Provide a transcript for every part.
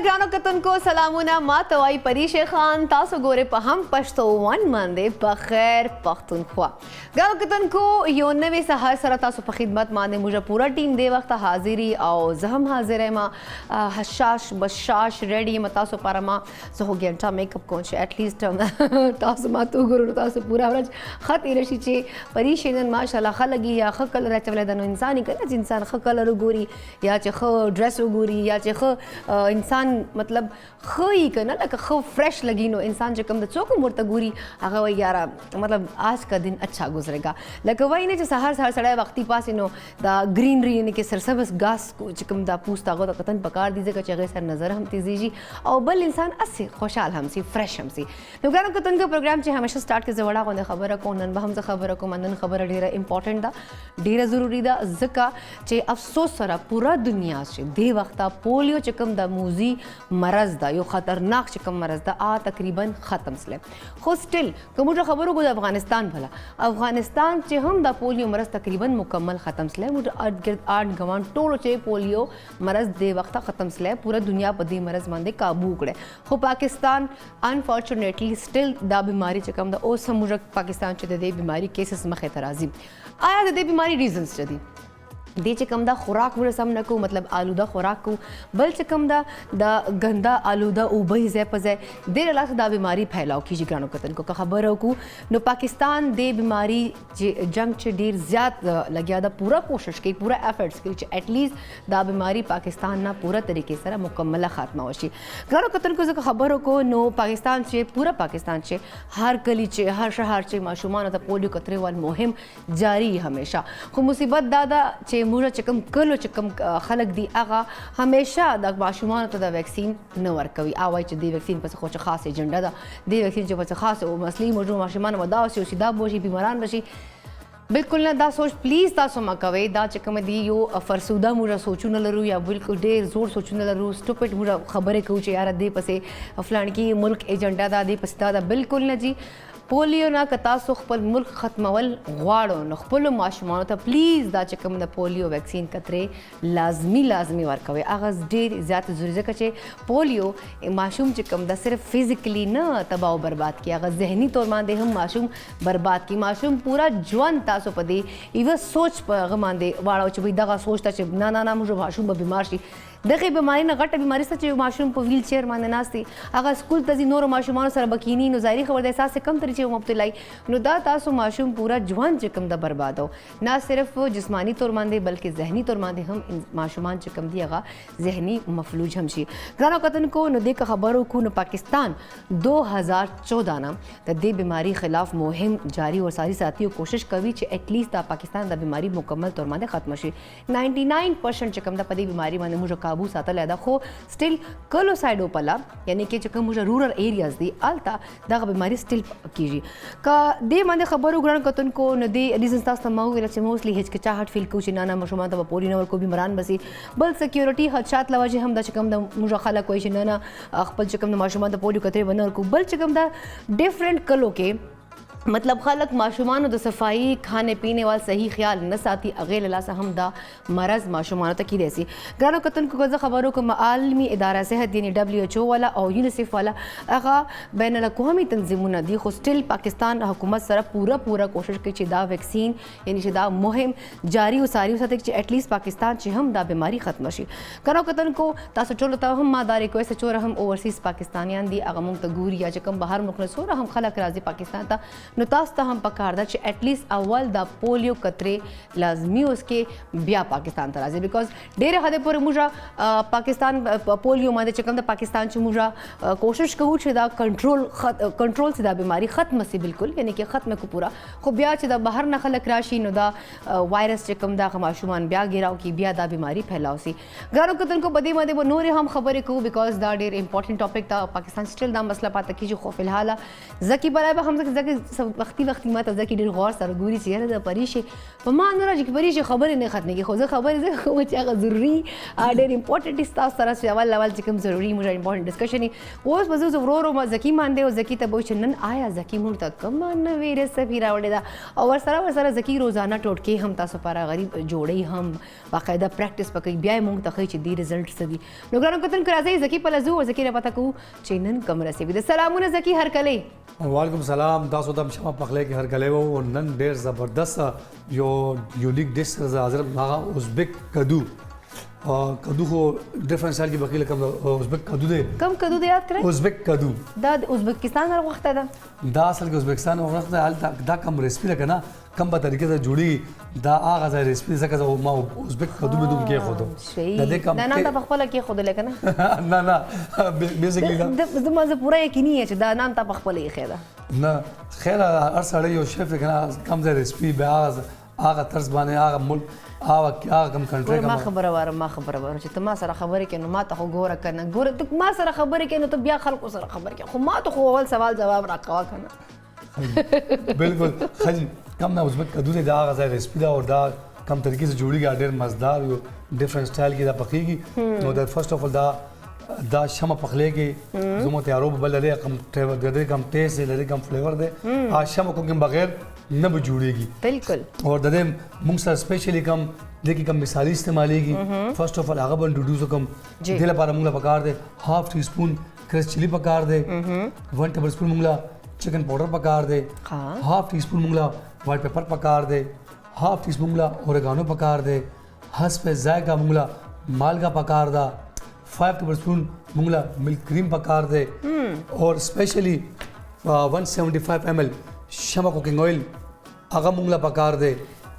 ग्रानो कतन को सलामुना मा तवाई परीश खान तासो गोरे पहम पश्तो वन मंदे बखैर पख्तूनख्वा ग्रानो कतन को यो नवे सहर सरा तासो प खिदमत माने मुझे पूरा टीम दे वक्त हाजिरी और जहम हाजिर है मा हशाश बशाश रेडी मतासो पारमा सो हो गया मेकअप कोच एटलीस्ट तासो मा तो गुरु तासो पूरा वरज खत इरशी चे परीश नन माशाल्लाह खलगी या ख कलर चवले दनो इंसानी करे इंसान ख कलर गोरी या चे ख ड्रेस गोरी या चे ख इंसान मतलब खई कना लक ख फ्रेश लगी नो इंसान जो कम द चोको मोरता गुरी आगा वही यारा मतलब आज का दिन अच्छा गुजरेगा लक वही ने जो सहर सहर सड़ा वक्ती पास नो द ग्रीनरी ने के सरसब्स घास को चिकम दा पूछता गो कतन पकार दीजे का चगे सर नजर हम तीजी और बल इंसान अस्से खुशहाल हमसी फ्रेश हमसी नुगानो कतन का प्रोग्राम चे हमेशा स्टार्ट के जवड़ा को खबर को नन हम से खबर को मनन खबर ढेर इंपॉर्टेंट दा ढेर जरूरी दा जका चे अफसोस सरा पूरा दुनिया से दे वक्ता पोलियो चिकम दा मूजी मरज दा यो खतरनाक चिकम मरज दा आ तकरीबन ख़त्म सले खो स्टिल कमुझे खबरों को अफगानिस्तान भला अफगानिस्तान चे हम दा पोलियो मरज तकरीबन मुकम्मल ख़त्म सले मुझे 8 गवान टोलो चे पोलियो मरज दे वक्ता ख़त्म सले पूरा दुनिया पदी मरज मंदे काबू कड़े खो पाकिस्तान अनफॉर्चुनेटली स्टिल दा बीमारी चिकम दा ओ समुझ पाकिस्तान चे दे बीमारी केसेस मखे तराजी आया दे बीमारी रीजंस चदी दे चिकम दा खुराक मुझे सम न को मतलब आलूदा खुराक को बल चिकम दा गंदा आलूदा उबई जै पजै देर अला दा बीमारी फैलाव की जिग्रानो कतन को खबर हो को नो पाकिस्तान दे बीमारी जंग च देर ज्यादा लग्या दा पूरा कोशिश की पूरा एफर्ट्स की एटलीस्ट दा बीमारी पाकिस्तान ना पूरा तरीके से मुकम्मल खात्मा होशी ग्रानो कतन को खबर हो को नो पाकिस्तान से पूरा पाकिस्तान से हर गली चे हर शहर चे माशुमान पोलियो कतरे वाल मुहिम जारी हमेशा खो मुसीबत दादा चे मुझे चिकम कलो चिकम खलक दी आगा हमेशा दा माशुमान तो दा वैक्सीन न वर्कवी आवाई च दी वैक्सीन पर खोच खास एजेंडा दा दी वैक्सीन च पर खास ओ मसली मजू माशुमान वदा से सीधा बोशी बीमारान बशी बिल्कुल ना दा सोच प्लीज़ दा सोमा कवे दा चिकम दी यो फरसूदा मुझे सोचू न लरू या बिल्कुल देर जोर सोचू न लरू स्टूपिड मुझे खबरें कहूँ यार दे पसे फलान की मुल्क एजेंडा दा दे पसदा दा बिल्कुल न जी पोलियो ना कतासो खपल मुल्क खत्मवल गवाड़ो न खपल माशुमानो था प्लीज़ दा चिकम द पोलियो वैक्सीन कतरे लाजमी वर्कवे आगाज डेर ज़्यादा जरूरी कचे पोलियो माशूम चिकम दा सिर्फ फिजिकली न तबाह बर्बाद किया आगाज जहनी तौर मांदे हम माशूम बर्बाद की माशूम पूरा जवान तासो पदे इव सोच पर मांदे वाड़ा च दगा सोचता च ना मुझे माशूम बीमार शी दगे बीमारी ना गट बीमारी सच माशूम को व्हील चेयर माने नास्ती अगर स्कूल तजी नोर माशूमान सर बकीनी नो जाहिर खबर एहसास से कम तरीके मुब्तलाई नो दा तासो माशूम पूरा जवान चिकम दा बर्बाद हो ना सिर्फ जिस्मानी तौर मांदे बल्कि जहनी तौर मांदे हम माशूमान चिकम दी अगा जहनी मफलूज हमशी ग्रानो कतन को नो दे खबरों को नो पाकिस्तान 2014 ना दे बीमारी खिलाफ मुहिम जारी और सारी साथियों कोशिश कवी च एटलीस्ट दा पाकिस्तान दा बीमारी मुकम्मल तौर मांदे खत्म शी 99% चिकम दा पदी बीमारी माने मुझे काबू साता लेदा खो स्टिल कलो साइडो पला यानी कि चिकम मुझे रूरल एरियाज दी आलता दा बीमारी स्टिल कीजी का दे माने खबर उग्रन कतन को न दे रीजंस तास तमाऊ वेला से मोस्टली हिचकिचाहट फील को चिनाना मशुमा दा पोरी नवर को भी मरान बसी बल सिक्योरिटी हदशात लवाजे हम दा चिकम दा मुझे खाला कोई चिनाना खपल चिकम दा मशुमा दा पोरी कतरे बनर को बल चिकम दा डिफरेंट कलो के मतलब खलक माशुमान द सफाई खाने पीने वाल सही ख्याल न साथी अगेल ला से हम दा मरज माशुमान तक की देसी ग्रानो कतन को गज़ा खबरों को आलमी इदारा सेहत यानी WHO वाला और यूनिसेफ वाला अगा बैन अल-अक़वामी तंजीमों दी स्टिल पाकिस्तान हुकूमत सर पूरा कोशिश की चिदा वैक्सीन यानी चिदा मुहिम जारी उसारी साथ एटलीस्ट पाकिस्तान चे हम दा बीमारी खत्म शी ग्रानो कतन को तासो चलो ता हम मादारे को ऐसे चोर हम ओवरसीज पाकिस्तानियान दी अगा मुंग तगूर या चकम बाहर मुल्क सोरा हम खलक राजी पाकिस्तान ता नुतास्ता हम पकारदा च एटलीस्ट अव्वल दा पोलियो कतरे लाजमी उसके बिया पाकिस्तान तराजे बिकॉज डेरे हदे पर मुझा पाकिस्तान पोलियो मादे चकम दा पाकिस्तान च मुझा कोशिश कहूँ छ दा कंट्रोल से दा बीमारी खत्म से बिल्कुल यानी कि खत्म को पूरा खो बिया च दा बाहर न खलक राशि नो दा वायरस चकम दा माशुमान बिया गिराव की बिया दा बीमारी फैलाव सी गारो कतन को बदे मादे वो नोरे हम खबरें कहूँ बिकॉज दा डेर इंपॉर्टेंट टॉपिक था पाकिस्तान स्टिल दा मसला पाता की जो खो फिलहाल जकी बराबर हम जकी وختي ما ته ځکه ډېر غور سره ګوري چې یاره د پریشې په ما نه راځي چې پریشې خبرې نه ختمېږي خو زه خبرې ځکه کوم چې هغه ضروري ډېر امپورټنټ دي ستاسو سره چې اول چې کوم ضروري موږ امپورټنټ ډسکشن اوس به زه ورو ورو زکي مانده او زکي ته به چې نن آیا زکي موږ ته کوم نوې ریسپي راوړې ده او ورسره زکي روزانه ټوټکې هم تاسو لپاره غریب جوړی هم باقاعده پریکټس پکې بیا موږ ته ښیي چې دې رزلټ څه دي نو ګرانو کتونکو راځئ زکي په لزو او زکي نه پته کوو چې نن کوم ریسپي ده سلامونه زکي هرکلی وعلیکم سلام تاسو ته شمه پخلی کې هرکلی وو او نن ډېر زبردست یو یونیک ډش سره حاضر هغه ازبک کدو کدو خو ډیفرنٹ سټایل کې بقیله کوم ازبک کدو دی کم کدو دی یاد کړئ ازبک کدو دا د ازبکستان وخت ده دا اصل کې ازبکستان وخت ده دا کوم ریسپي لکه نه کم په طریقې سره جوړي دا هغه ځای ریسپي ځکه ما ازبک کدو به دوم کې خودو دا دې کم نه ته خپل کې خود لکه نه نه بیسیکلی دا زه پوره یقیني یم چې دا نن ته خپل یې خیره نه خیر هر سړی یو شیف کنه کم ځای ریسپي به هغه طرز باندې هغه ملک هغه کم کنټری ما خبره واره چې ته ما سره خبرې کوي نو ما ته خو ګوره کنه ګوره ته ما سره خبرې کوي نو ته بیا خلکو سره خبرې کوي خو ما ته خو اول سوال جواب راکوا کنه بالکل خجی کم نه ازبک کدو دی دا هغه ځای ریسپي دا او دا کم طریقې سره جوړیږي ډېر مزدار یو ډیفرنٹ سټایل کې دا پخېږي نو دا فرست اف ال دا شمه پخلی کې زموږ تیارو به بل لري کم ټیسټ لري کم فلیور دی شمه کوم بغیر نه به جوړیږي بالکل اور د دې موږ سره سپیشلی کم دغه کم مثالی استعمالېږي فرست اف ال هغه به انټروډیوس کوم د لپاره موږ پکار دی هاف ټی سپون کرش چلی پکار دی 1 ټیبل سپون موږ चिकन पाउडर पकार दे half tea spoon Mongla white paper पकार दे हाफ टी स्पून मुंगला ओरेगानो पकार दे हस्ब जायका मुंगला मालगा पकार दा 5 table spoon Mongla milk cream पकार दे और स्पेशली 175 ml शमा कुकिंग ऑयल आगा मुंगला पकार दे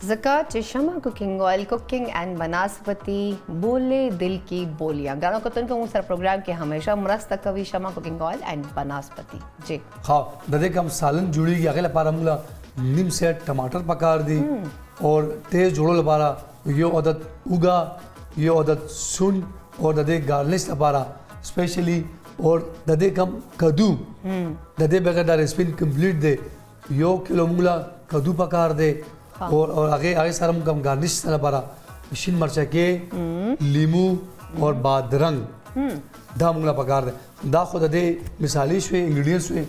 ज़का चशमा कुकिंग ऑयल कुकिंग एंड बनास्पति बोले दिल की बोलियां गानों को तुमको मुझसे प्रोग्राम के हमेशा मरस्त कवि शमा कुकिंग ऑयल एंड बनास्पति जी हाँ ददे कम सालन जुड़ी गया अगले पारा मुला नीम से टमाटर पकार दी और तेज जोड़ो लपारा यो आदत उगा यो आदत सुन और ददे गार्निश लपारा स्पेशली और ददे कम कद्दू ददे बगैर दा रेसिपी कंप्लीट दे यो किलो मुला कद्दू पकार दे और आगे सारा कम गार्निश से लपारा शिन मरचा के लीमू और बादरंग दा मुंगला पकार दे दा खुद दे मिसाली शे इंग्रेडिएंट्स शे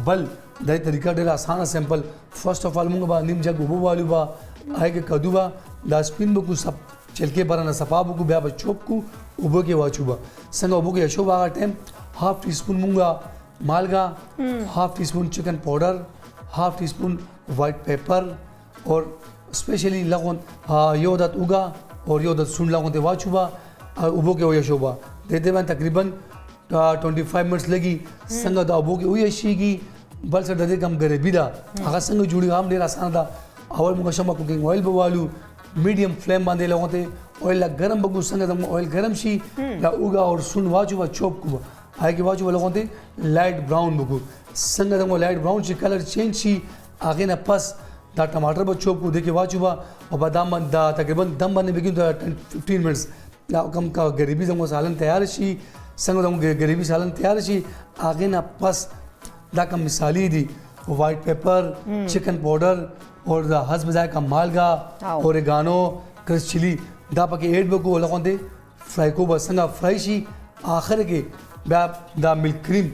बल दे तरीका डेर आसान सिंपल फर्स्ट ऑफ ऑल मुंग बा नीम जग उबो वालू बा आए के कद्दू बा दा स्पिन बकु सब चलके बरना सपा बकु ब्या बचोप को उबो के वाचू बा संग उबो के यशो बा टाइम हाफ टी स्पून मुंगा मालगा half tea spoon chicken powder half tea spoon white paper और स्पेशली लगन यो दत उगा और यो दत सुन लगन ते वाचुबा उबो के वया शोबा देते में तकरीबन 25 मिनट्स लगी संग दा उबो के वया शीगी बल से ददे कम गरीबी दा आगा संग जुड़ी हम डेरा आसान दा अवल मुका शमा कुकिंग ऑयल बवालू मीडियम फ्लेम बांधे लगते ऑयल ला गरम बगु संग दम ऑयल गरम शी ला उगा और सुन वाचुबा चॉप कुबा आगे के वाचुबा लगते लाइट ब्राउन बगु संग दम light brown she colour change she आगे ना पस दा टमाटर बो चॉप को देके वाचुबा और बादाम दा तकरीबन दम बनने बिगिन तो 15 मिनट्स ला कम का गरीबी जंगो सालन तैयार शी संग दम गरीबी सालन तैयार शी आगे ना पस दा कम मिसाली the white pepper chicken powder और दा हस्ब जायका मालगा ओरेगानो क्रश चिली दा पके ऐड बको लगोंदे फ्राई को बसंगा फ्राई शी आखिर के दा मिल्क क्रीम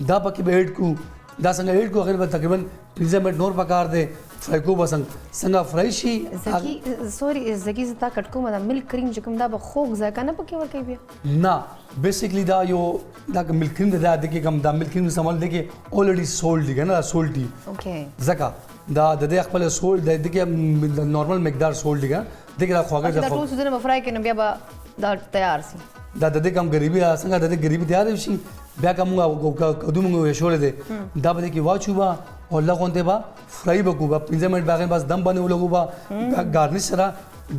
दा पके ऐड को दा संग ऐड को आखिर तकरीबन 15 मिनट नोर पकार दे फ्राई को बसंग संगा फ्राई शी زکی سوري زکی زتا کټکو مدا ملک کریم چې کوم دا به خوږ ځکه نه پکې ورکې بیا ना बेसिकली दा यो दा मिल्क क्रीम दा देखिए कम दा मिल्क क्रीम संभाल देखिए ऑलरेडी सोल्ड है ना सोल्टी ओके زکا دا د دې خپل سولډ د دې نورمال مقدار سولډ دی دغه خواږه دا ټول سوزنه بفرای کې نو بیا به دا تیار سي دا د دې کم غریبي څنګه د دې غریبي تیار شي بیا کوم قدم یې شولې ده دا به کې واچو با او لغونته با फ्राई बकू बा 15 मिनट बागे बस दम बने लगू बा गार्निश सरा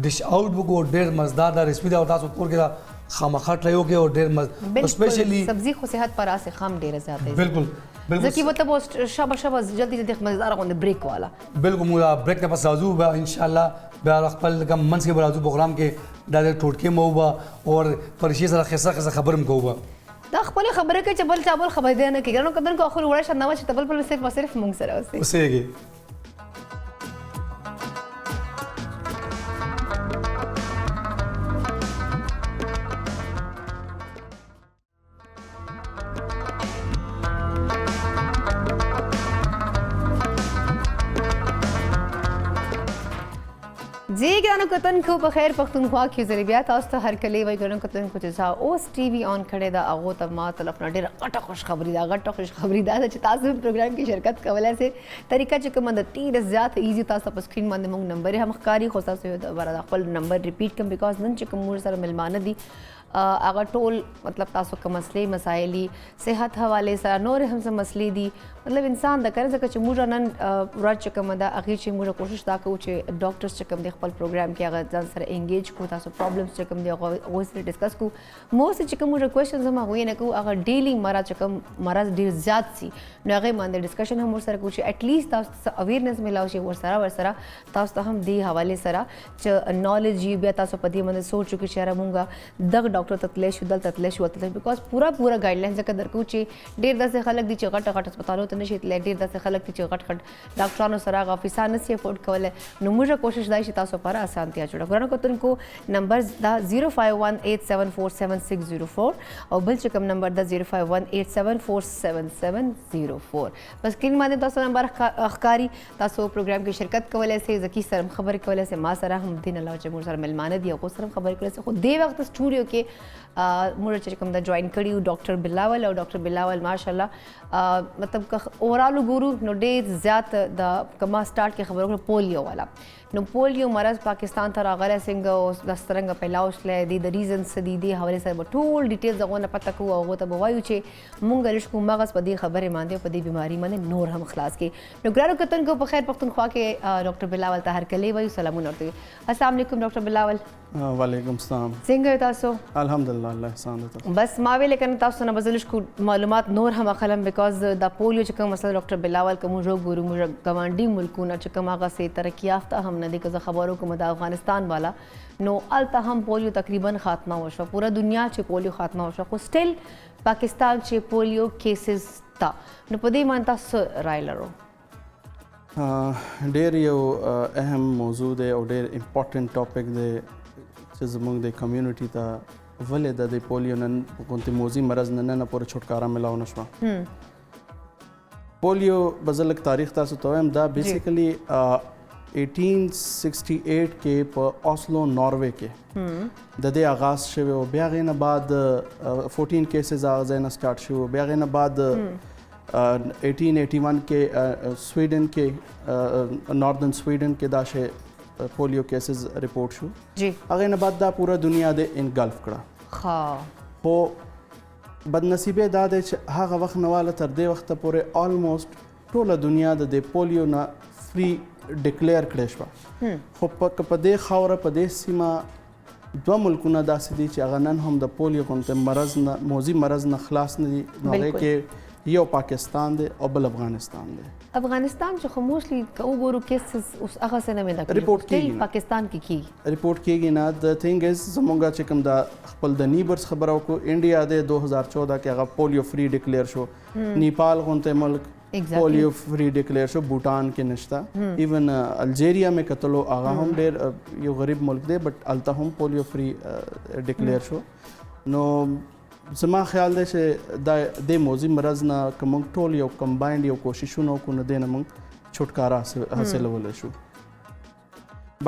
डिश आउट बकू ढेर मजेदार दा रेसिपी दा तासो कोर के खामखा ट्राई हो के और ढेर स्पेशली सब्जी खो सेहत पर आसे खाम ढेर ज्यादा है बिल्कुल बिल्कुल زکی मतलब شابه جلدی جلدی مزدار غونډه بریک والا बिल्कुल موږ بریک نه پس راځو به ان شاء الله بیا خپل کم منځ کې راځو پروګرام کې دا ټوټکې مو با اور پرشي سره خسه خبرم کوو دا خپل خبره کوي چې بل چا بل خبر دی نه کوي ګرانو کتونکو خو وړه شنه چې تبل پر صرف او صرف مونږ سره اوسئ اوسېږي. जी ګرانو کتونکو په خیر پښتونخوا کې زری بیا تاسو ته هر کلی وای ګرانو کتونکو چې اوس ټي وي آن کړی دا هغه ته ما طرف نه ډېره غټه خوش خبري دا غټه خوش خبري دا چې تاسو په پروګرام کې شرکت کولای شئ طریقه چې کوم د ډېر زیات ایزي تاسو په سکرین باندې موږ نمبر هم ښکاری خو تاسو یو د خپل نمبر ریپیټ کوم بیکاز نن چې کوم سره ملمانه دي هغه ټول مطلب تاسو کوم مسلې مسایل صحت حواله سره نور هم څه مسلې دي مطلب انسان د کړه ځکه چې موږ نن ورځ چې کوم دا هغه چې موږ کوشش دا کوو چې ډاکټرز چې کوم د خپل پروګرام کې هغه ځان سره انګیج کو تاسو پرابلمز چې کوم دی هغه سره ډیسکس کو مو چې کوم موږ کوېسچنز هم هغه نه کو هغه ډیلی مرز چې کوم مرز ډیر زیات سي نو هغه باندې ډسکشن هم سره کو چې اټ لیست تاسو اویرنس ملاو شي ورسره تاسو ته هم دی حواله سره چې نالج بیا تاسو په دې باندې سوچو کې شهره مونږه دغه ډاکټر ته تللی شو دلته تللی شو بیکاز پورا ګایډلاین ځکه درکو چې ډېر داسې خلک دي چې غټ هسپتالونو ته نشي تللی ډېر داسې خلک دي چې غټ ډاکټرانو سره هغه افیسان نشي افورډ کولی نو موږ کوشش دا چې تاسو لپاره اسانتیا جوړه کړو کتونکو نمبر دا 0518747604 او بل چې کوم نمبر دا 0518747704 بس کین باندې تاسو نمبر اخکاری تاسو پروګرام کې شرکت کولای شئ ځکه سره خبرې کولای شئ ما سره هم دین الله چې موږ سره ملمانه دي او سره خبرې کولای شئ خو دې وخت سټوډیو کې موږ چې کوم دا جوائن کړیو ډاکټر بلاول او ډاکټر بلاول ماشاءالله مطلب که اورالو ګورو نو ډېر زیات د کما سٹارټ کې خبرو کړو پولیو والا نو پولیو مرض پاکستان ته راغلی څنګه اوس د سترنګه پیلاو شلی دی د ریزنز څه دي دې حوالې سره به ټول ډیټیلز هغو نه پته کوو هغو ته به وایو چې مونږ لږ کوم مغز په دې خبرې باندې او په دې بیماري باندې نور هم خلاص کړي نو ګرانو کتونکو په خیر پښتونخوا کې ډاکټر بلاول ته هرکلی وایو سلامونه ورته السلام علیکم ډاکټر بلاول وعلیکم السلام څنګه یو تاسو الحمدلله الله احسان ده بس ما ویل کنه تاسو نه بزلش کو معلومات نور هم اخلم بیکاز دا پولیو چې کوم مسله ډاکټر بلاول کوم جو ګورو موږ ګوانډي ملکونه چې کوم هغه سي ترقی یافته هم نه دي که خبرو کوم د افغانستان والا نو الته هم پولیو تقریبا خاتمه وشو پورا دنیا چې پولیو خاتمه وشو خو سټیل پاکستان چې پولیو کیسز تا نو په دې باندې تاسو رائے لرو ډېر یو اهم موضوع دی او ډېر امپورټنٹ ټاپک دی چې زموږ د کمیونټي ته ولې د پولیو نن غونتې موضوعي مرض نه پورې چھټکارا ملاو نه شوه پولیو بزلک تاریخ تاسو ته وایم دا بیسیکلی 1868 کې په اوسلو ناروے کې د دې آغاز شوی او بیا غې نه بعد 14 کیسز هغه ځای نه سٹارټ شو بیا غې نه بعد 1881 کې سویډن کې ناردن سویډن کې دا شی پولیو کیسز رپورټ شو جی هغه نه بعد دا پورا دنیا د انګلف کړه خو بدنصیبه دا دی چې هغه وخت نواله تر دې وخت پورې آلموست ټوله دنیا د پولیو نه فری ډیکلیئر کړی شوه خو په دې خاوره په دې سیمه دوه ملکونه داسې دي چې هغه نن هم د پولیو غونډې مرض نه موضوعي مرض نه خلاص نه دي هغې کې یو پاکستان دی او بل افغانستان دی افغانستان چې خو موسټلی که وګورو کیسز اوس هغه څه نه مې دا رپورټ کېږي پاکستان کې کېږي رپورټ کېږي نه د تھنګ از زموږ چې کوم دا خپل د نیبرز خبره وکړو انډیا د 2014 کې هغه پولیو فری ډیکلیئر شو نیپال غونته ملک پولیو فری ډیکلیئر شو بوټان کې نشته ایون الجیریا مې کتلو هغه هم ډېر یو غریب ملک دی بټ الته هم پولیو فری ډیکلیئر شو نو زما خیال دی چې دا د موضوعي مرض نه که موږ ټول یو کمباینډ یو کوششونه وکړو نو دې نه موږ چھټکارا حاصلولی شو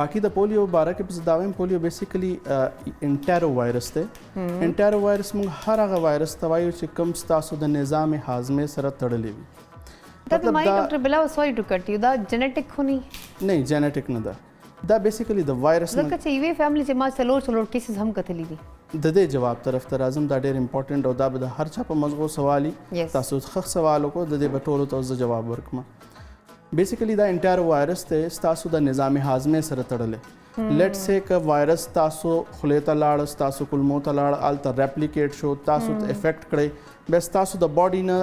باقي د پولیو باره کې پس دا وایم پولیو بیسیکلی انټیرو وایرس دی انټیرو وایرس موږ هر هغه وایرس ته وایو چې کوم ستاسو د نظام هاضمې سره تړلی وي دا ما ډاکټر بلاول سوري ټو کټ یو دا جنیټک خو نه جنیټک نه ده دا بیسیکلی د وایرس نه ځکه چې یوې فیملی چې ما څلور کیسز هم کتلی دي د دې جواب طرف ته راځم دا ډېر امپورټنټ او دا به د هر چا په مزغو سوالي تاسو ښه سوال وکړو د دې به ټولو ته زه جواب ورکړم بیسیکلی دا انټایر وایرس ته ستاسو د نظام هاضمې سره تړلی لیټ سې که وایرس تاسو خولې ته لاړ ستاسو کولمو ته لاړ هلته ریپلیکیټ شو تاسو ته افیکټ کړی بیا ستاسو د باډي نه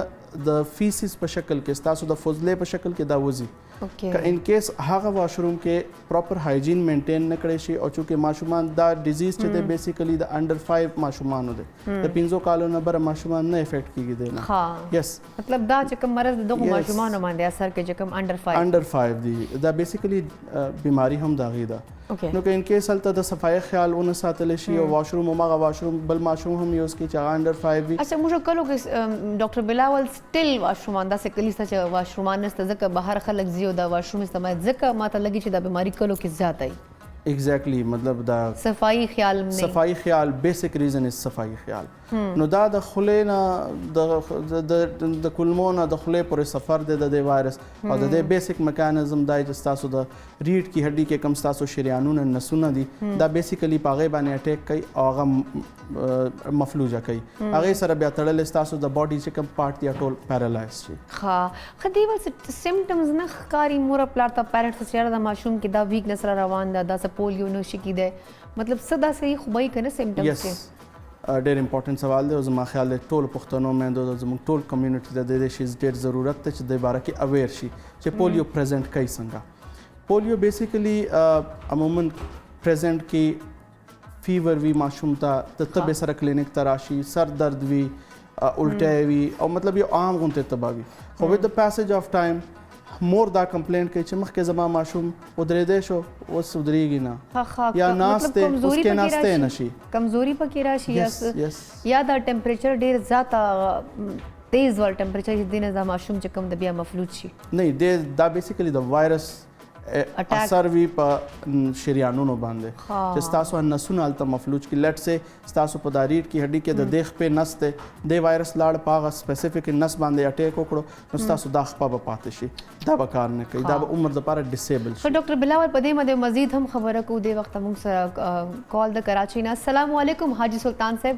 د فیسیس په شکل کې ستاسو د فضلې په شکل کې دا وځي اوکې که ان کیس هغه واشروم کې پراپر هایجین مینټین نه کړی شي او چونکې ماشومان دا ډیزیز چې دی بیسیکلی د انډر 5 ماشومانو دی د 15 کالو نه بره ماشومان نه افیکټ کیږي دی نه ها یس مطلب دا چې کوم مرض دغه Yes. ماشومان باندې اثر کوي چې کوم انډر 5 انډر 5 دی دا بیسیکلی بیماری هم داغي ده اوکې نو که ان کیس هلته د صفای خیال ونه ساتل شي او واشروم هغه واشروم بل ماشوم هم یوز کی چې هغه انډر 5 وي اچھا موږ کلو کې ډاکټر بلاول سټیل واشرومان دا څه کلی چې واشرومان نشته ځکه بهر خلک زیو دا واشروم استعمال ځکه ماته لګي چې دا بیماری کلو کې زیاته ای ایگزیکټلی مطلب دا صفائی خیال نه صفائی خیال بیسیک ریزن از صفائی خیال نو دا د خولې نه د کولمو نه د خولې پورې سفر دی د وایرس او د دې بیسیک میکانیزم دا چې تاسو د ریډ کی هډي کې کم تاسو شریانونه نسونه دي دا بیسیکلی پاغه باندې اٹیک کوي او هغه مفلوجه کوي هغه سره بیا تړل تاسو د باډي چې کم پارت یا ټول پیرالایز شي ها خدیول سیمټمز نه ښکاری مور پلار ته پیرنټس سره د ماشوم کې دا ویکنس را روان ده دا پولیو نشي کېده مطلب صدا صحیح خوبای کنه سیمټمز کې ډېر امپورټنٹ سوال دی او زما خیال دی ټول پښتنو میندو د زموږ ټول کمیونټي د دې شي ډېر ضرورت ته چې د باره کې اویر شي چې پولیو پریزنټ کوي څنګه پولیو بیسیکلی عموما پریزنټ کې فیور وی ماشوم ته د طب سره کلینیک ته راشي سر درد وی الټه وی او مطلب یو عام غونته تباوی خو ود د پاسج اف ټایم مور دا کمپلینټ کوي چې مخکې زما ماشوم ودرېدې شو اوس ودرېږي نه یا ناسته اوس کې ناسته نشي کمزوري پکې راشي یا دا ټمپریچر ډیر زیاته تیز ور ټمپریچر دې نه دا ماشوم چې کوم د بیا مفلوج شي نه دا بیسیکلی د وایرس اثر وی په شریانونو باندې چې تاسو نسونه الته مفلوج کی لټ سه تاسو په داریټ کی هډی کې د دیخ په نسته د وایرس لاړ پاغه سپیسیفیک نس باندې اٹیک وکړو نو تاسو دا خپه به پاتې شي دا به کار نه کوي دا به عمر د پاره ډیسیبل شي ډاکټر بلاول په دې باندې مزید هم خبره کو د وخت موږ سره کال د کراچۍ نه السلام علیکم حاجی سلطان صاحب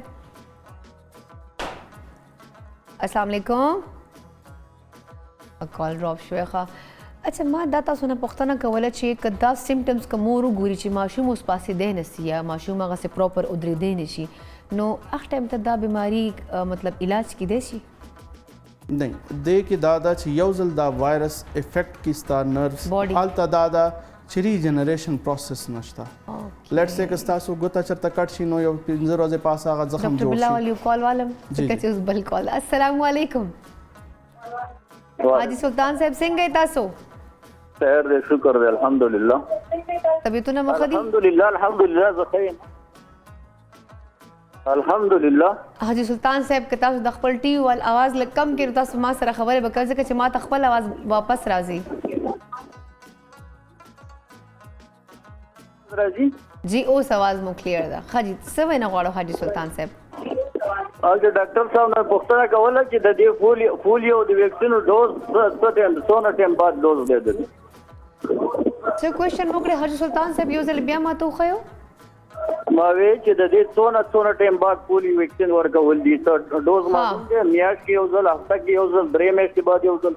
السلام علیکم کال ډراپ شوی ښه اچھا ما دا تاسو نه پوښتنه کوله چې کدا سیمټمز کومور وګوري چې ماشوم اوس پاسې دی نسی یا ماشوم هغه سه پراپر ودرې دی نشي نو هغه ټایم ته دا بیماری مطلب علاج کیدای شي نه د کې دا چې یو ځل دا وایرس افیکټ کیستا نروز حالت دا چې ریجنریشن پروسس نشته لیټس سے که تاسو ګوتا چرته کټ شي نو یو 15 ورځې پاس هغه زخم جوړ شي ډاکټر بلاول یو کال والم چې اوس بل کال السلام علیکم حاجی سلطان صاحب څنګه تاسو خیر دې شکر دې الحمدلله طبيعتونه مخدي الحمدلله زخیم الحمدلله حاجی سلطان صاحب که تاسو د خپل ټي وی ول आवाज لکم کې تاسو ما سره خبرې وکړئ ځکه چې ما ته خپل आवाज واپس راځي جی اوس आवाज مو کلیر ده خاجي څه وینا غواړو حاجی سلطان صاحب اګه ډاکټر صاحب نه پوښتنه کوله چې د دې پولیو د ویکسینو ډوز څه ټیم بعد ډوز دی څه کوېشن وکړه حاجی سلطان صاحب یو ځل بیا ما ته وخیو ما وی چې د دې څونه ټیم بعد پولیو ویکسین ورکول دي ډوز معلوم دی میاشت کې یو ځل هفته کې یو ځل درې میاشتې بعد یو ځل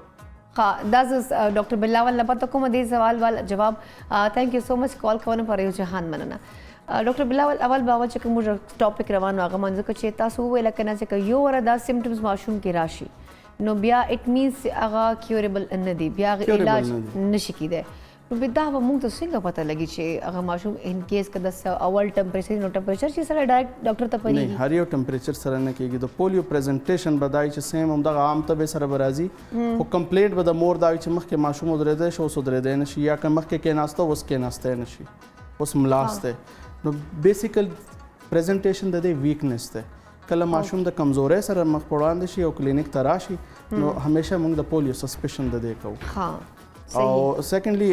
ها دا ډاکټر بلاول نه پته کوم دې سوال ول جواب ثانک یو سو مچ کال کوونه پر یو جهان مننه ډاکټر بلاول اول باور چې کوم ټاپک روانو هغه منځ کې چې تاسو ویل کنه چې یو ور دا سیمټمز ماشوم کې راشي نو بیا اټ مینز هغه کیوریبل نه دی بیا علاج نشي کېدای نو دا به موږ ته څنګه پته لګي چې هغه ماشوم ان کیس کده اول ټمپریچر نو ټمپریچر چې سره ډایرکټ ډاکټر ته پېږي نه هر یو ټمپریچر سره نه کېږي د پولیو پریزنټیشن بدای چې سیم هم د عام طب سره برازي او کمپلیټ به د مور دا چې مخکې ماشوم درېده شو سو درېده نشي یا که مخکې کې ناشته اوس کې ناشته نشي اوس ملاسته نو بیسیکل پریزنټیشن د دې ویکنس ته کله ماشوم د کمزورۍ سره مخ وړاندې شي او کلینیک ته راشي نو همیشه موږ د پولیو سسپیشن د دې کوو ها او سیکنډلی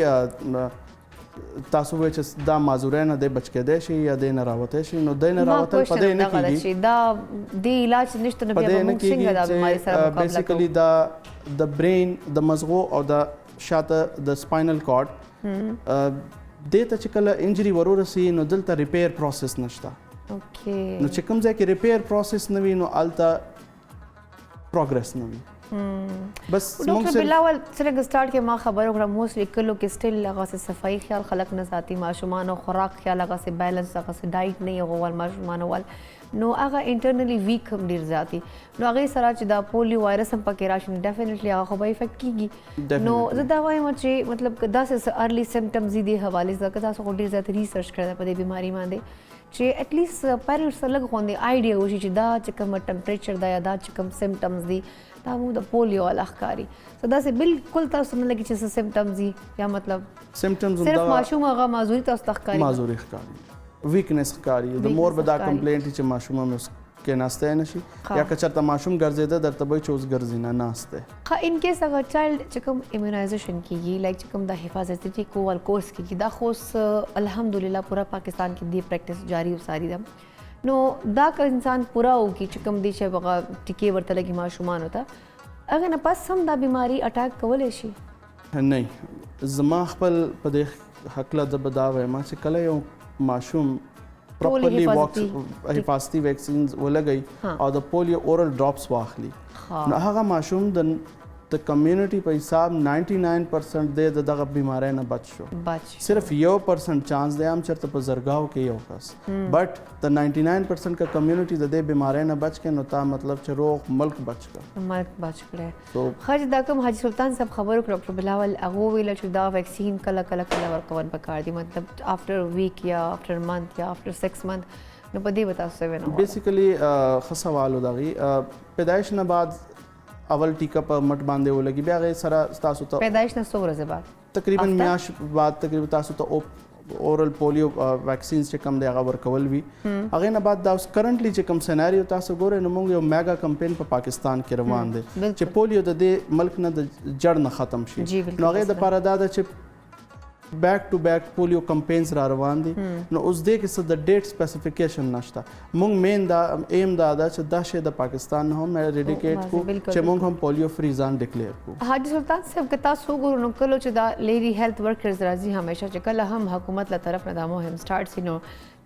تاسو وایئ چې دا معذوره نه دی بچ کېدای شي یا دی نه راوتی شي نو دی نه راوتل په دې نه کېږي دا د علاج نشته نو بیا موږ څنګه دا بیماري سره مقابله کوو بیسیکلی دا د برین د مزغو او د شاته د سپاینل کارډ دې ته چې کله انجری ورورسي نو دلته ریپیر پروسس نشته اوکې نو چې کوم ځای کې ریپیر پروسس نه وي نو الته پروګرس نه وي بس موږ ډاکټر صرف بلاول څنګه سٹارټ کې ما خبر وکړه موسلی کلو کې سټیل لغه سے صفائی خیال خلق نه ساتي ماشومان او خوراک خیال لغه سے بیلنس لغه سے ډایټ نه یو ول ماشومان ول نو هغه انټرنلی ویک هم ډیر ذاتی نو هغه سره چې دا پولیو وایرس هم پکې راشي ډیفینیټلی هغه خو به افیکټ کیږي نو زه دا وایم چې مطلب دا سه ارلی سمپټمز دي حواله ځکه تاسو ډیر زیات ریسرچ کړی په دې بیماری باندې چې اټ لیست پیرنټس لږ غونډه آیډیا وشي چې دا چې کوم ټمپریچر دا یا دا چې کوم سمپټمز دي دا مو د پولیو الخکاری سو دا سه بالکل تاسو نه لګی چې څه سمپټمز دي یا مطلب سمپټمز صرف ماشوم هغه معذوري تاسو تخکاری معذوري ښکاري ویکنس ښکاري د مور به دا کمپلینټ چې ماشوم هم کې ناسته نشي یا که چېرته ماشوم ګرځېده درته به چې اوس ګرځي نه ناسته خا ان کیس اگر چایلډ چې کوم ایمونایزیشن کیږي لایک چې کوم د حفاظتي کول کورس کیږي دا خو الحمدلله پورا پاکستان کې دی پریکټس جاری او ساری ده نو دا که انسان پورا وکړي چې کوم دی چې هغه ټیکې ورته لګي ماشومان وته هغه نه پس هم دا بیماری اٹیک کولی شي نه زما خپل په دې حقله د به دا وایم چې کله یو ماشوم پراپرلی حفاظتي ویکسینز ولګي او د پولیو اورل ډراپس واخلي نو هغه ماشوم د کمیونټي په حساب 99% دی د دغه بیماری نه بچ شو صرف 1% چانس دی هم چېرته په زرګاو کې یو کس بټ د 99% کا کمیونټي د دې بیماری نه بچ کې نو تا مطلب چې روغ ملک بچ کړ خج دا کوم حاجی سلطان صاحب خبرو کړ ډاکټر بلاول هغه ویل چې دا ویکسین کله ورکول پکار دي مطلب افټر ویک یا افټر منث یا افټر 6 منث نو په دې وتا څه ونه بیسیکلی ښه سوال دغی پیدایش نه بعد اول ټیکا په مټ باندې ولګي بیا غي سره تاسو ته پیدایش نه څو ورځې بعد تقریبا میاش بعد تقریبا تاسو ته اورل پولیو ویکسینز چې کم دی هغه ورکول وي هغه نه بعد دا اوس کرنټلی چې کم سیناریو تاسو ګورئ نو موږ یو میگا کمپین په پاکستان کې روان دی چې پولیو د دې ملک نه د جړ نه ختم شي نو هغه د پاره دا چې بیک ټو بیک پولیو کمپینز را روان دي نو اوس دې کې څه د ډیټ سپیسیفیکیشن نشته موږ مین دا ایم دا چې دا شی د پاکستان نه هم اریډیکیټ کو چې موږ هم پولیو فری ځان ډیکلیئر کو حاجی سلطان صاحب که تاسو ګورو نو کله چې دا لیډي هیلث ورکرز راځي همیشه چې کله هم حکومت له طرف نه دا مهم سٹارټ سي نو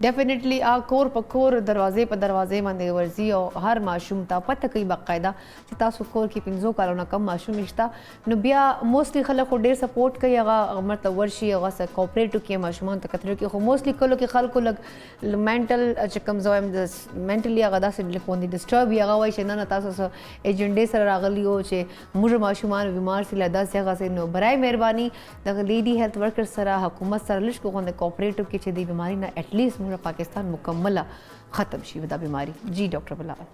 ډیفینیټلی کور په کور دروازې په دروازې باندې ورځي او هر ماشوم ته پته کوي باقاعده چې تاسو کور کې 15 کالونو کم ماشوم نشته نو بیا موستلی خلک ډیر سپورټ کوي هغه مطلب ورشي هغه سره کوپریټ کوي ماشومان ته کتر کې خو موستلی کله کې خلکو لګ منټل چې کم زویم د منټلی هغه داسې لیکوندي ډیسټرب هغه وایي چې نه تاسو سره ایجنډې سره راغلی او چې موږ ماشومان بیمار سي لدا سي هغه سي نو برای مهرباني د لیډي هیلث ورکر سره حکومت سره لږ کوغه کوپریټ کې چې د بیماری نه اټ لیست پاکستان مکمله ختم شي دا بیماری جی ډاکټر بلاول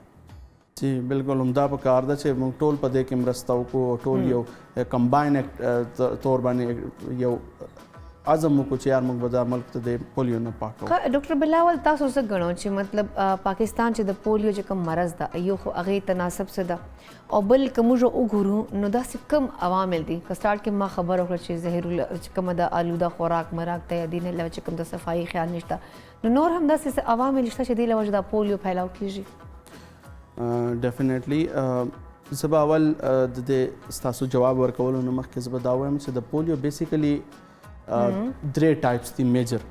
جی بالکل عمدہ پکار ده چې موږ ټول په دې کې مرسته وکړو ټول یو کمباین تور باندې یو عزم وکړو چې یار موږ به دا ملک ته د پولیو نه پاکو ډاکټر بلاول تاسو څه ګڼو چې مطلب پاکستان چې د پولیو چې کوم مرض ده یو خو هغه تناسب څه ده او بل کوم جو وګورو نو دا کم عوامل دي که سٹارټ کې ما خبر وکړه چې زهر کوم د آلوده خوراک مراک ته دینه لږ چې کوم د صفائی خیال نشته نو نور هم داسې عوامل شته چې دی لوجه د پولیو پھیلاو کیږي ډیفینیټلی زه به اول د دې ستاسو جواب ورکولو نه مخکې زه به دا وایم چې د پولیو بیسیکلی درې ټایپس دي میجر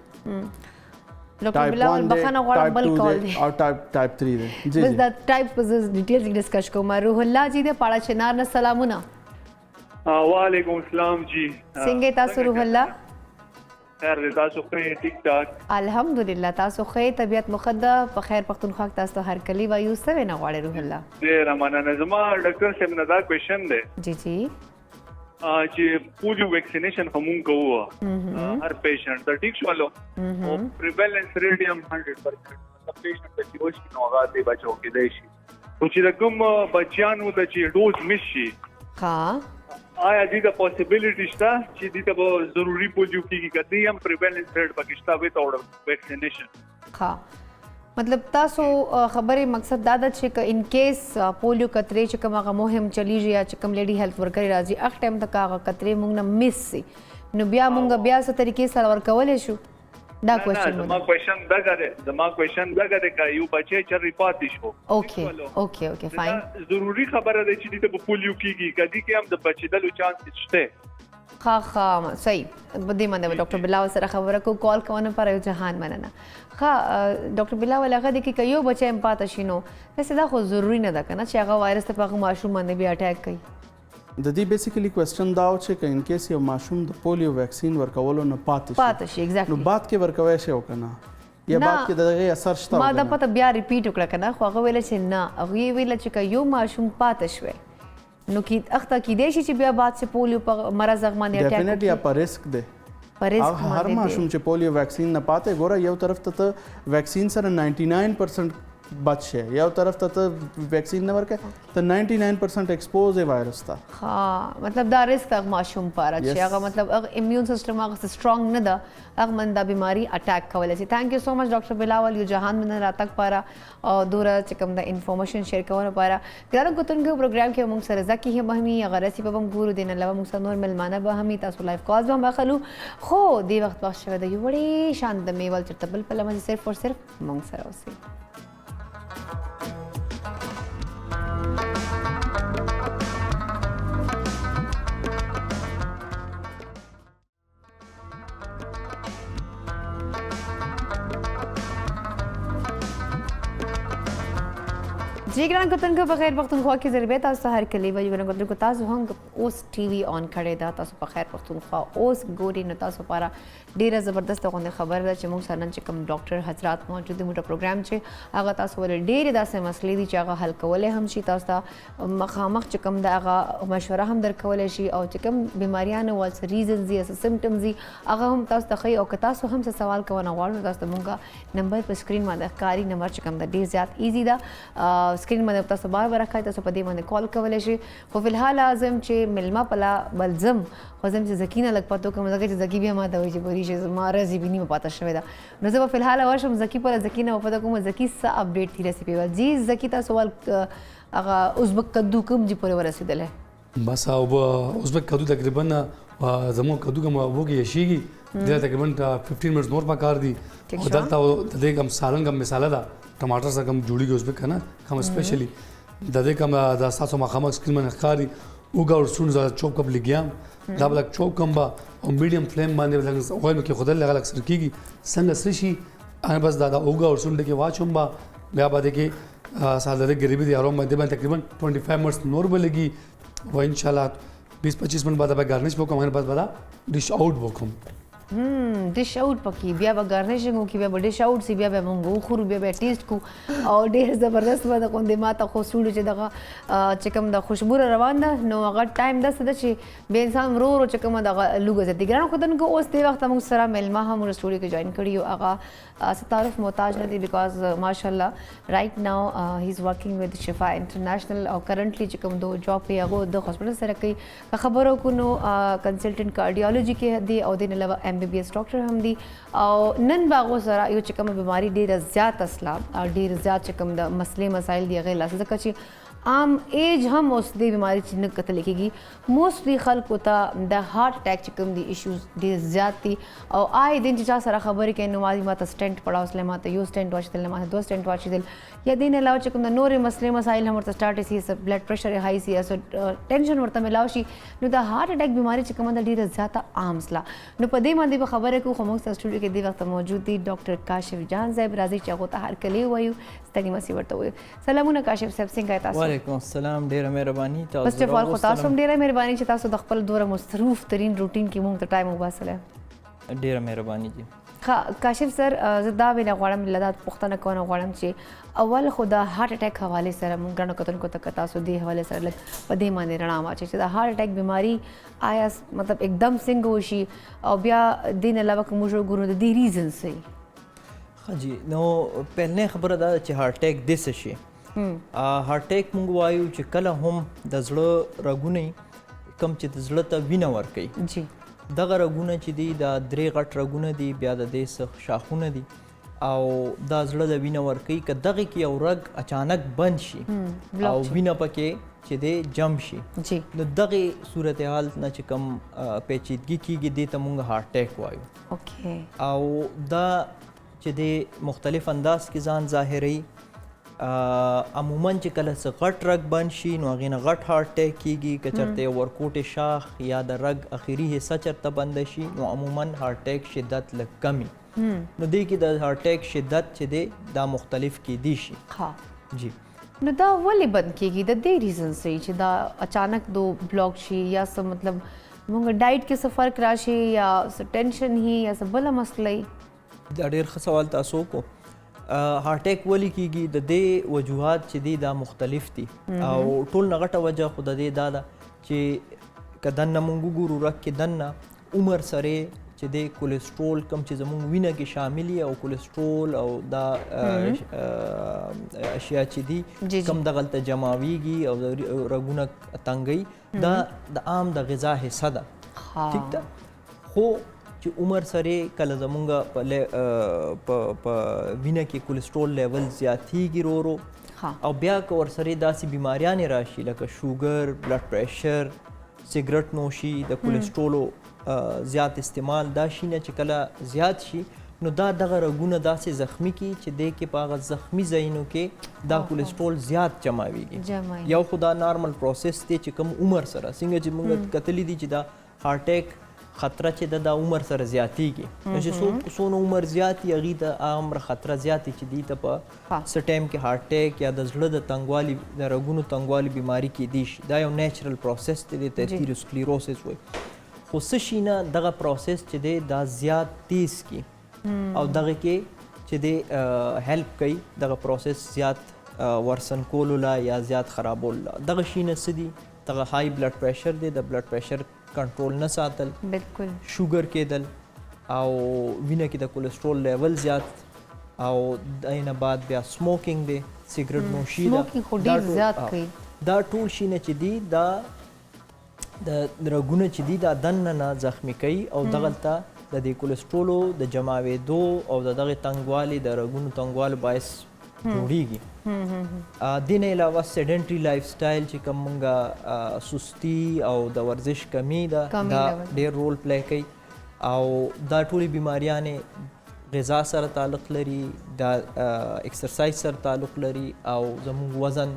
ډاکټر بلاول بخښنه غواړم بل کال دی او ټایپ 3 دی جی بس دا ټایپ په ډیټیل ډسکس کوم روح الله جی د پاړه چنار نه سلامونه وعلیکم السلام جی څنګه تاسو روح الله خیر تاسو ښه ټیک ټاک الحمدلله تاسو ښه طبیعت مخده په خیر پختونخوا تاسو هر کلی وایو څه نه غواړي روح الله ډیر مننه زما ډاکټر صاحب نه دا کوېشن دی جی جی چې پولیو ویکسینیشن همون کوو هر پیشنټ ته ټیک شوالو او پریویلنس ریټ هم 100% مطلب پیشنټ چې وشي نو هغه دی بچو کې دی شي او چې کوم بچیانو ته چې ډوز مس شي ها آیا دې د پوسیبিলিټی شته چې دې ته ضروری پولیو کېږي کدی هم پریویلنس ریټ پکشتا ویتاوټ ویکسینیشن ها مطلب تاسو خبرې مقصد دا ده چې ان کیس پولیو کترې چې کوم هغه مهم چلیږي یا چې کوم لیډي هیلث ورکر راځي اخ ټایم تک هغه کترې موږ نه مس سي نو بیا موږ بیا څه طریقې سره ورکولای شو دا کوېشن زما کوېشن دا غره کا یو بچی چې ریپورت شو اوکے فاین ضروری خبره ده چې دې په پولیو کېږي کدی کې هم د بچیدلو چانس شته ها صحیح بدې باندې ډاکټر بلاول سره خبره کو کال کوونه پر یو جهان مننه ډاکټر بلاول هغه د کې یو بچی هم پاتې شي نو داسې دا خو ضروري نه ده که نه چې هغه وایرس ته په هغه ماشوم باندې بیا اټیک کوي د دې بیسیکلی کوېسچن دا و چې که ان کیس یو ماشوم د پولیو ویکسین ورکولو نه پاتې شي نو بعد کې ورکوی شي او که نه یا بعد کې د هغې اثر شته ما دا پته بیا ریپیټ وکړه که نه خو هغه ویله چې نه هغې ویله چې که یو ماشوم پاتې شوی نو اخته کیدای شي چې بیا بعد سے پولیو په مرض هغه باندې اټیک ډیفینیټلی په ریسک دی هر ماشوم چې پولیو ویکسین نه پاتې ګوره یو طرف ته ویکسین سره 99% بچ شي یو طرف ته ویکسین نه ورکړي ته 99% ایکسپوز وایرس ته مطلب دا ریسک هغه ماشوم پاره چې هغه مطلب امیون سیستم هغه سترونګ نه ده هغه من دا بیماری اٹیک کولی شي ثانک یو سو مچ ډاکټر بلاول یو جهان من راتک پاره او دوره چې کوم د انفارمیشن شیر کوونه پاره ګرانو کوتونکو پروګرام کې موږ سره ځکه هم همي هغه رسی په موږ ګورو دین علاوه موږ سره نور ملمانه به همي تاسو لایف کالز به مخلو خو دی وخت بخښ شوی د یو وړي شان د میول چرتبل په لمه صرف او صرف موږ سره اوسئ जी ګران کوتونکو په خیر پښتونخوا کې ضرورت تاسو هر کلی وایي ګران کوتونکو تاسو هم اوس ټي وي آن کړی دا تاسو په خیر پښتونخوا اوس ګوري نو تاسو لپاره ډیره زبردست غونډه خبر ده چې موږ سره نن چې کوم ډاکټر حضرات موجود دي موږ پروګرام چې هغه تاسو ول ډیره داسې مسلې دي چې هغه حل کولای هم شي تاسو ته مخامخ چې کوم دا هغه مشوره هم درکولای شي او چې کوم بیماریان او ریزنز دي سمپټمز دي هغه هم تاسو ته خي او که تاسو هم څه سوال کوئ نو غواړم تاسو مونږه نمبر په سکرین باندې ښکاري نمبر چې کوم دا ډیر زیات ایزی ده سکرین باندې تاسو بار راکای تاسو په دې باندې کال کولای شي خو په الحال اعظم چې ملما پلا بلزم خو زم چې زکینه لګ پاتو کوم ځکه چې زکی بیا ما ته وایي چې بوري چې ما رزي بنی ما پاته شوی دا نو زه په الحال واشم زکی پر زکینه په پاتو کوم زکی څه اپډیټ تھی ریسیپی ول جی زکی تاسو سوال هغه ازبک کدو کوم جی پورې ورسېدل بس او ازبک کدو تقریبا زمو کدو کوم وګي شيږي دا تقریبا 15 منټ نور پکار دي او دلته د دې کوم سالن کوم مثال ده ټماټر سره کوم جوړیږي ازبک کنه کوم سپیشلی د دې کوم د ساسو مخامخ سکرین باندې ښکاري اوګه او سون زړه چوپ کپ لګیام دا بلک چوپ کم با او میډیم فلیم باندې لږ اوایل کې خدای لږ لږ سر کیږي څنګه سر شي ان بس دا اوګه او سون کې واچوم با بیا باندې کې ساده د غریبي دی اروم باندې تقریبا 25 منټس نور بلګي و ان شاء الله 20-25 منټ بعد به ګارنش وکم هغه بعد ډیش اوټ وکم ډیش اوټ پکې بیا به ګارنیشنګ وکړي بیا به ډیش اوټ سي بیا به مونږ وخورو بیا به ټیسټ کو او ډېر زبردست به د غوندې ماته خو سوړو چې دغه چې کوم د خوشبو روان ده نو هغه ټایم داسې ده چې بیا انسان ورو ورو چې کومه دغه لوږه زیاتې ګرانو ښودونکو اوس دې وخت موږ سره میلمه هم موږ سټوډیو کې جوین کړي یو هغه ستعارف محتاج نه دي بیکاز ماشاءالله رایټ ناو هی از ورکینګ ود شفا انټرنیشنل او کرنټلی چې کوم دو جاب یې هغه د هاسپټل سره کوي خبرو کو نو کنسلټنټ کارډیالوجي کې دی او د علاوه MBBS ډاکټر هم دي او نن باغو سره یو چې کوم بیماری ډیره زیات اصله او ډیر زیات چې کوم د مسلې مسایل دی هغه لاسه ځکه چې عام ایج هم اوس د بیماری چې نه کتل کېږي موستلی خلکو ته د هارت اٹیک چې کوم دي ایشوز ډیر زیات دي او آی دین چې چا سره خبرې کوي نو ماته سټنټ پړاو سره ماته یو سټنټ واچېدل ماته دو سټنټ واچېدل یا دین علاوه چې کوم د نورې مسلې مسایل هم ورته سټارټ شي بلډ پریشر هاي سي ټینشن ورته ملاو شي نو د هارت اٹیک بیماری چې کومه د ډیره زیاته عام سلا نو په دې باندې به خبره کوو خو موږ سټوډیو کې دی وخت موجود دي ډاکټر کاشف جان صاحب راځي چې هغه ته هر کلی وایو ستنی مسی ورته وایو سلامونه کاشف صاحب څنګه تاسو وعلیکم السلام ډیره مهرباني تاسو بس ټول خو تاسو هم ډیره مهرباني چې تاسو د خپل دوره مصروف ترين روټین کې موږ ته ټایم وباسله ډیره مهرباني دي کاشف سر زه دا ویل غواړم لدات پښتنه کوونه غواړم چې اول خو د هارت اٹیک حواله سره موږ ګڼو کتونکو ته تاسو دی حواله سره لږ په دې باندې رڼا واچي چې د هارت اٹیک بیماری آیا مطلب एकदम څنګه وشي او بیا دین علاوه کوم جو ګورو د دې ریزن سي جی نو پهلنه خبره ده چې هارت اٹیک د څه شي هارت اٹیک موږ وایو چې کله هم د زړه رګونه کم چې د زړه ته وینه ورکوي جی دغه رګونه چې دي دا درې غټ رګونه دي بیا د دې څخه شاخونه دي او دا زړه د وینه ورکوي که دغه کې یو رګ اچانک بند شي او وینه پکې چې دی جم شي جی نو دغه صورتحال نه چې کوم پیچیدګي کېږي دې ته موږ هارت اٹیک وایو اوکې او دا چې دی مختلف انداز کې ځان ظاهروي عموما چې کله څه غټ رګ بند شي نو هغې نه غټ هارټ اټیک کیږي که چېرته یو ورکوټې شاخ یا د رګ اخري حصه چېرته بنده شي نو عموما هارټ اټیک شدت لږ کمي نو دې کې د هارټ اټیک شدت چې دی دا مختلف کیدی شي ها جی نو دا ولې بند کیږي د دې ریزن سي چې دا اچانک دو بلاک شي یا څه مطلب موږ ډایټ کې څه فرق راشي یا څه ټینشن هي یا څه بله مسله دا ډېر ښه سوال تاسو کو هارټ اټیک ولې کیږي د دې وجوهات چې دي دا مختلف دي او ټول نه غټه وجه خو د دې دا ده چې که دننه موږ وګورو رګ کې دننه عمر سره چې د کولیسټرول کم چې زموږ وینه کې شامل او کولیسټرول او دا اشیاء چې دي کم دغلته جماویږي او رګونه تنګي دا د عام د غذا حصہ ده ٹھیک ده خو چې عمر سره کله زمونږ په وینه کې کولیسټرول لیول زیاتېږي ورو او بیا که ورسره داسې بیماریانې راشي لکه شوګر بلډ پریشر سیګرټ نوشي د کولیسټرولو زیات استعمال دا شي نه چې کله زیات شي نو دا دغه رګونه داسې زخمی کی چې د کې په هغه زخمی ځایونو کې دا کولیسټرول زیات جماویږي یو خو دا نارمل پروسس دی چې کوم عمر سره څنګه چې موږ کتلی دي چې دا هارټ اټیک خطره چې د عمر سره زیاتیږي نو چې څونه عمر زیات وي هغې ته عمر خطره زیاتې چې دي ته په څه ټایم کې هارټ اټیک یا د زړه د تنګوالي د رګونو تنګوالي بیماري کیدی شي دا یو نیچرل پروسس دی د ایتھیروسکلیروسس وایي خو څه شي نه دغه پروسس چې دی دا زیات تیز کی او دغه کې چې دی هیلپ کوي دغه پروسس زیات ورسن کولو لا یا زیات خرابولو لا دغه شي نه څه دي دغه های بلډ پریشر دی د بلډ پریشر کنټرول نه ساتل بالکل شوګر کېدل او وینه کې د کولیسټرول لیول زیات او دینه بعد بیا سموکینګ دی سیګریټ نوشي سموکینګ خو ډېر زیات کوي دا ټول شي نه چې دي دا د رګونه چې دي دا دننه نه زخمی کوي او دغلته د دې کولیسټرولو د جماوېدو او د دغې تنګوالي د رګونو تنګوالي باعث جوړیږي دې نه علاوه سیډنټري لایف سټایل چې کوم مونږه سستی او د ورزش کمی ده دا ډېر رول پلی کوي او دا ټولې بیماریانې غذا سره تعلق لري دا ایکسرسایز سره تعلق لري او زموږ وزن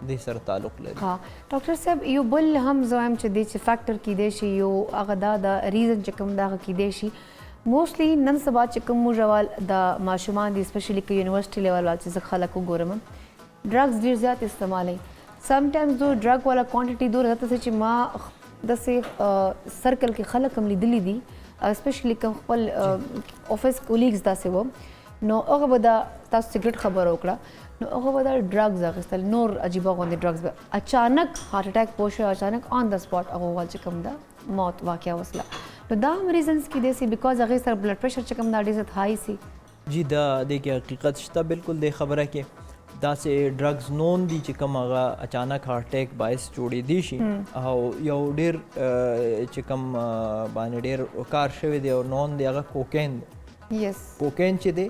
دې سره تعلق لري ها ډاکټر صاحب یو بل هم زویم چې دې چې فیکټر کیدی شي یو هغه دا د ریزن چې کوم دغه کیدی شي موسټلی نن سبا چې کوم موږ د ماشومان دي سپیشلی که یونیورسيټي لیول وال چې خلک وګورم ډرګز ډیر زیات استعمالوي سم ټایمز دو ډرګ والا کوانټیټي دور راته چې ما داسې سرکل کې خلک هم لیدلی دي سپیشلی کوم خپل افیس کولیګز داسې و نو هغه به دا تاسو سیګریټ خبره وکړه نو هغه به دا ډرګز اخیستل نور عجیبه غوندې ډرګز به اچانک هارټ اټیک پوه شو اچانک آن د سپاټ هغه وال چې کوم دا موت واقع وسله نو دا هم ریزنز کې دی سي بیکاز هغې سره بلډ پریشر چې کوم دا ډېر زیات های سي جی دا دې کې حقیقت شته بالکل د خبره کې داسې ډرګز نون دي چې کوم هغه اچانک هارټ اټیک باعث جوړېدی شي او یو ډېر چې کوم باندې ډېر کار شوی دی او نون دی هغه کوکین یس کوکین چې دی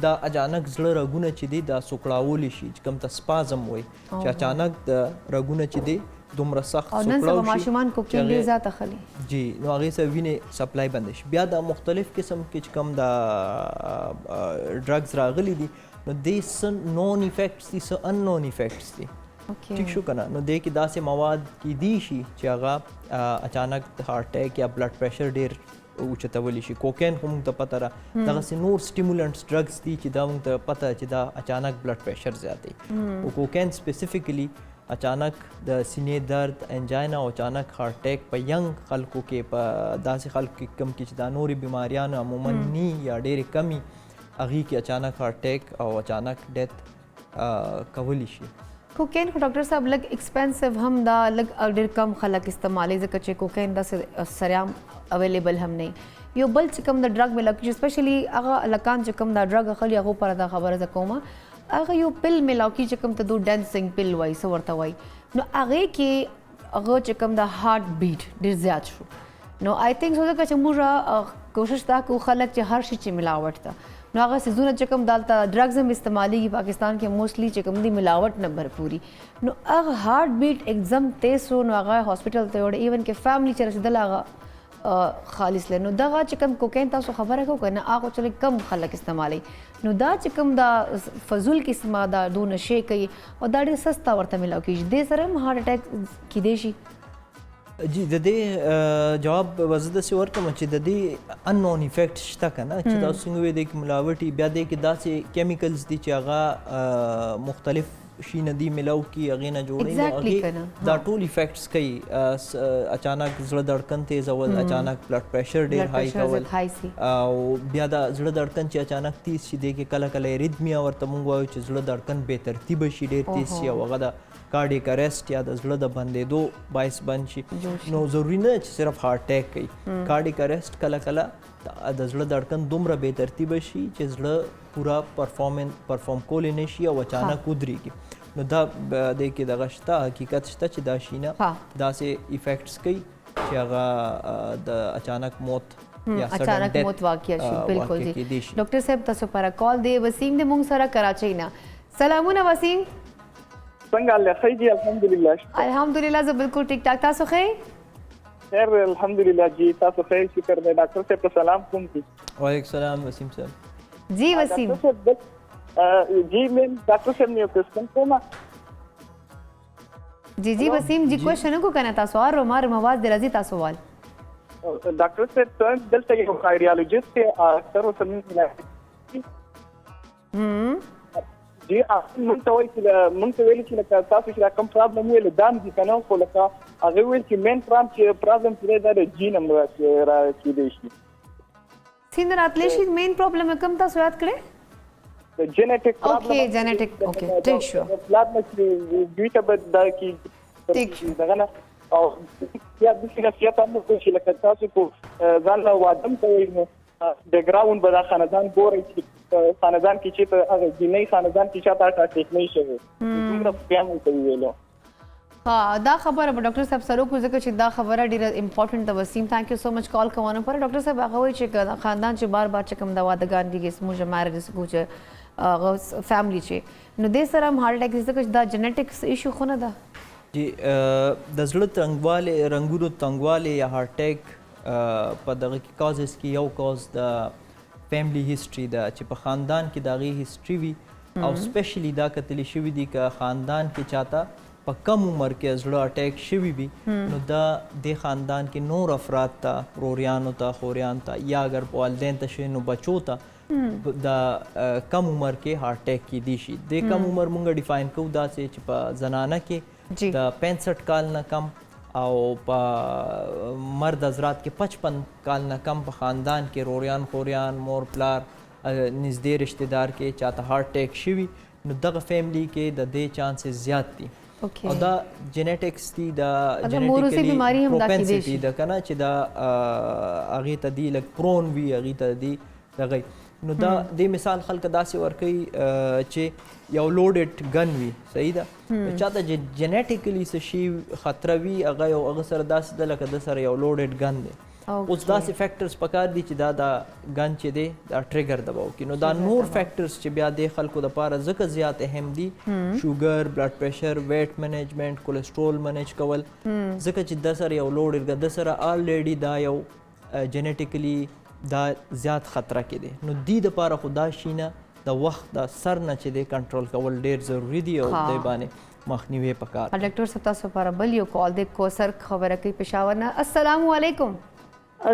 دا اچانک زړه رګونه چې دي دا سوکړاولی شي چې کوم ته سپازم وایي چې اچانک د رګونه چې دي دومره سخت او نن سبا ماشومان کوکین ډېر زیات اخلي جی نو هغې سره وینې سپلای بند شي بیا دا مختلف قسم کې چې کوم دا ډرګز راغلي دي نو دې څه نون افیکټس دي څه ان نون افیکټس دي ٹھیک شو کنه نو دې کې داسې مواد کیدی شي چې هغه اچانک هارټ اټیک یا بلډ پریشر ډېر اوچتولی شي کوکین خو موږ ته پته ده دغسې نور سټیمولنټس ډرګز دي چې دا موږ ته پته چې دا اچانک بلډ پریشر زیاتوي او کوکین سپیسیفیکلی اچانک د سینې درد انجاینا او اچانک هارټ اټیک په ینګ خلکو کې په داسې خلکو کې کم کې چې دا نورې بیماریان عموما ني یا ډېرې کمي هغې کې اچانک هارټ اټیک او اچانک ډیت کولی شي کوکین خو ډاکټر صاحب لږ ایکسپینسیو هم دا لږ ډېر کم خلک استعمالوي ځکه چې کوکین داسې سریعام اویلیبل هم نه یو بل چې کوم د ډرګ ملاو کېږي سپیشلی هغه هلکان چې کوم دا ډرګ اخلي هغو لپاره دا خبره زه کومه هغه یو پل ملاو کېږي چې کوم ته دو ډانسنګ پل وایي څه ورته وایي نو هغې کې هغه چې کوم د هارټ بیټ ډېر زیات شو نو آی تھنک سو ځکه چې موږ کوشش دا کوو خلک چې هر شي چې ملاوټ ده نو هغه څیزونه چې کوم دلته ډرګز هم استعمالیږي پاکستان کې موسټلی چې کوم دی ملاوټ نه بھرپوري نو هغه هارټ بیټ ایکزم تیز شو نو هغه هاسپټل ته وړي ایون کې فیملی چې رسېدل هغه خالص لنو دغه چې کوم کوکین تاسو خبره کو کنه هغه چې کم خلک استعمالي نو دا چې کوم دا فزول قسمه دا دو نشي کوي او دا ډېر سستا ورته ملاو کیږي د سره هم هارت اٹیک کیدای شي جی د دې جواب وزده سی ورکوم چې د دې ان نون افیکټ شته کنه چې دا څنګه وي د ملاوټي بیا د کې داسې کیمیکلز دي چې هغه مختلف شي نه دی ملاو کی هغه نه جوړي دا ټول افیکټس کوي اچانک زړه دړکن تیز اول اچانک بلډ پریشر ډیر هاي کول او بیا دا زړه دړکن چې اچانک تیز شي د کې کله کله ریدمیا ورته مونږ وایو چې زړه دړکن به ترتیب شي ډیر تیز شي او هغه د کارډیک اریسټ یا د زړه د بندېدو باعث بند شي نو ضروري نه چې صرف هارت اٹیک کوي کارډیک اریسټ کله کله د زړه دړکن دومره بې ترتیبه شي چې زړه پورا پرفارم کولی نه شي او اچانک ودرېږي نو دا د کې دغه شته حقیقت شته چې دا شي نه داسې افیکټس کوي چې هغه د اچانک موت یا اچانک موت واقع شي بالکل جی ډاکټر صاحب تاسو پر کال دی وسیم د مونږ سره کراچۍ نه سلامونه وسیم څنګه الله خیر جی الحمدلله زه بالکل ټیک ټاک تاسو خیر الحمدلله جی تاسو خیر شکر دی ډاکټر صاحب ته سلام کوم جی وعلیکم السلام وسیم صاحب جی وسیم جی میں ڈاکٹر صاحب نے کوشچن کوما جی وسیم جی کوشچن کو کنه تاسو اور مار مواز درازي تاسو وال ډاکټر صاحب دلته یو کارډیالوجست اکثر وسمه جی مونږ ته وایي چې لکه تاسو چې کوم پرابلم ویل دام دي کنه خو لکه هغه ویل چې مین پرابلم چې دا د جین هم راکېدی شي څنګه راتلی شي مین پرابلم کوم تاسو یاد کړئ د جینیټک پرابلم اوکې جینیټک اوکې ټیک شو پلازما چې دوی ته به دا کې ټیک دغه نه او یا د څه هم چې لکه تاسو کو ځان له وادم کوي نو بیک ګراوند به دا خاندان ګوري چې خاندان کې چې هغه جنۍ خاندان کې چاته اٹیک نه شي دومره بیان کوي ویلو دا خبره به ډاکټر صاحب سره کو ځکه چې دا خبره ډیره امپورټنت ده وسیم ثانک یو سو مچ کال کوونه پر ډاکټر صاحب هغه وایي چې خاندان چې بار بار چکم دا وادګان دي موږ مارج کوچ هغه فیملی چې نو د سره هارت اٹیک ځکه دا جنیټکس ایشو خو نه ده جی د زړه تنګواله رنګونو تنګواله یا هارت اٹیک په دغه کې کازز کې یو کاز د فیملی هیستوري ده چې په خاندان کې دغه هیستوري وي او سپیشلی دا کتلی شوی دی که خاندان کې چاته په کم عمر کې زړه اٹیک شوی وي نو دا د خاندان کې نور افراد ته روریانو ته خوریان ته یا اگر والدین ته شي نو بچو ته د کم عمر کې هارت اٹیک کې دی شي د کم عمر مونږ ډیفاین کوو دا چې په زنانه کې د 65 کال نه کم او په مرد حضرات کې 55 کال نه کم په خاندان کې روریان خوریان مور پلار نږدې رشتہ دار کې چاته هارت اٹیک شوی نو دغه فیملی کې د دې چانسز زیات دي او دا جینیټکس دي دا جینیټیکلی پروپنسیټي ده کنه چې دا هغه ته دی لک پرون وی هغه ته دی دغه نو دا د مثال خلک داسې ورکوي چې یو لوډډ ګن وي صحیح ده چاته جینیټیکلی څه شي خطر وي هغه سره داسې ده لکه د سره یو لوډډ ګن دی اوس داسې فیکټرز پکار دي چې دا ګن چې دی دا ټریګر دباو کړي نو دا نور فیکټرز چې بیا د خلکو دپاره ځکه زیات اهم دي شوګر بلډ پریشر ویټ مینجمنټ کولیسټرول منیج کول ځکه چې د سره یو لوډ د سره الریډي دا یو جینیټیکلی دا زیات خطره کې دی نو دی د پاره خدا شینه د وخت د سر نه چې د کنټرول کول ډیر ضروری دی او د باندې مخنیوي پکار ډاکټر صاحب تاسو لپاره بل یو کال د کوثر خبره کوي پېښور نه السلام علیکم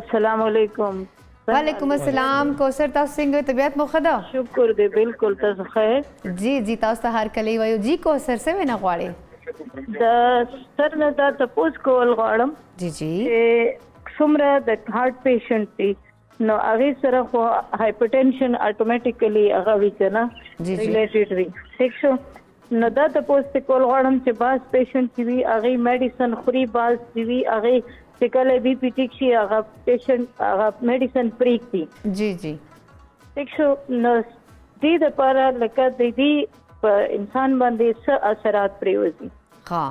السلام علیکم وعلیکم السلام کوثر تاسو څنګه طبیعت مو ښه ده شکر دی بالکل تاسو خیر جی تاسو ته هر کله وایو جی کوثر څه وینا غواړي د سر نه دا تاسو کول غواړم جی څومره د هارت پیشنټ دی نو هغه سره خو هایپرټنشن اتوماتیکلی هغه وی کنه ریلیټډ وی ٹھیک شو نو دا تاسو کول غواړم چې باز پیشنټ دی هغه میډیسن خوري باز دی هغه چې کله بي پی ټیک شي هغه پیشنټ هغه میډیسن پریک دی جی ٹھیک شو نو دې د پر لکه د دې په انسان باندې څه اثرات پریوزي ها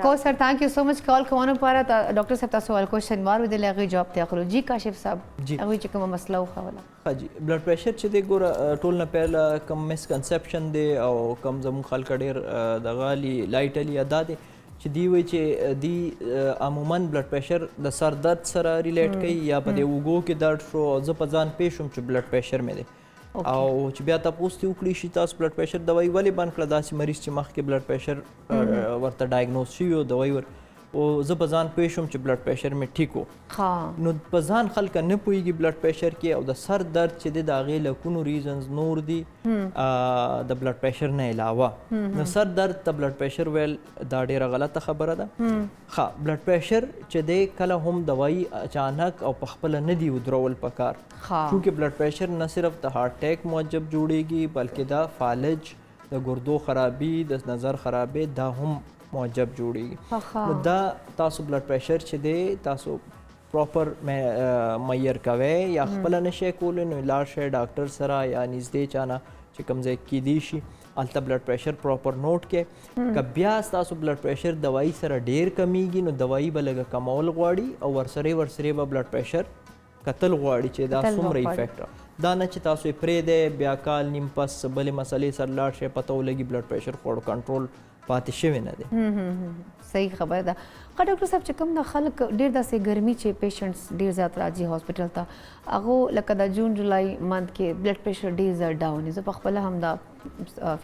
کوثر ثانک یو سو مچ کال کوونه پاره ډاکټر صاحب تاسو ول کوېشن وارو د لغې جواب ته اخلو جی کاشف صاحب هغه چې کوم مسله وخوله ها جی بلډ پریشر چې د ګور ټول نه پهل کم مسکنسپشن دی او کم زمو خلک ډیر د غالي لایټلی ادا دي چې دی وایي چې دی عموما بلډ پریشر د سر درد سره ریلیټ کوي یا په دې اوږو کې درد شو او زه په ځان پوه شوم چې بلډ پریشر مې دی او چې بیا تاسو ته وکړي شي تاسو بلډ پریشر دوايي ولې بند کړه داسې مریض چې مخکې بلډ پریشر ورته ډایګنوز شوی او دوايي او زه په ځان پوه شوم چې بلډ پریشر مې ټیک و نو په ځان خلک نه پوهېږي بلډ پریشر کې او د سر درد چې دی د هغې له کومو ریزنز نور دي د بلډ پریشر نه علاوه نو سر درد ته بلډ پریشر ویل دا ډېره غلطه خبره ده ښه بلډ پریشر چې دی کله هم دوايي اچانک او پخپله نه دي ودرول پکار چونکې بلډ پریشر نه صرف د هارټ اټیک موجب جوړیږي بلکې دا فالج د ګردو خرابي د نظر خرابي دا هم موجب جوړیږي نو دا تاسو بلډ پریشر چې دی تاسو پراپر معیر کوئ یا خپله نشئ کولی نو لاړ شئ ډاکټر سره یا نږدې چا نه چې کوم ځای کیدی شي هلته بلډ پریشر پراپر نوٹ کې که بیا ستاسو بلډ پریشر دوايي سره ډیر کمیږي نو دوايي به لږه کمول غواړي او ورسره به بلډ پریشر کتل غواړي چې دا څومره افیکټ دا نه چې تاسو یې پرېږدئ بیا کال نیم پس بلې مسلې سره لاړ شئ پته ولګي بلډ پریشر خو کنټرول پاتې شوی نه دی صحیح خبره ده ښه ډاکټر صاحب چې کوم د خلک ډېر داسې ګرمي چې پیشنټس ډېر زیات راځي هاسپټل ته هغه لکه د جون جولای منت کې بلډ پریشر ډېر زیات ډاون زه په خپله هم دا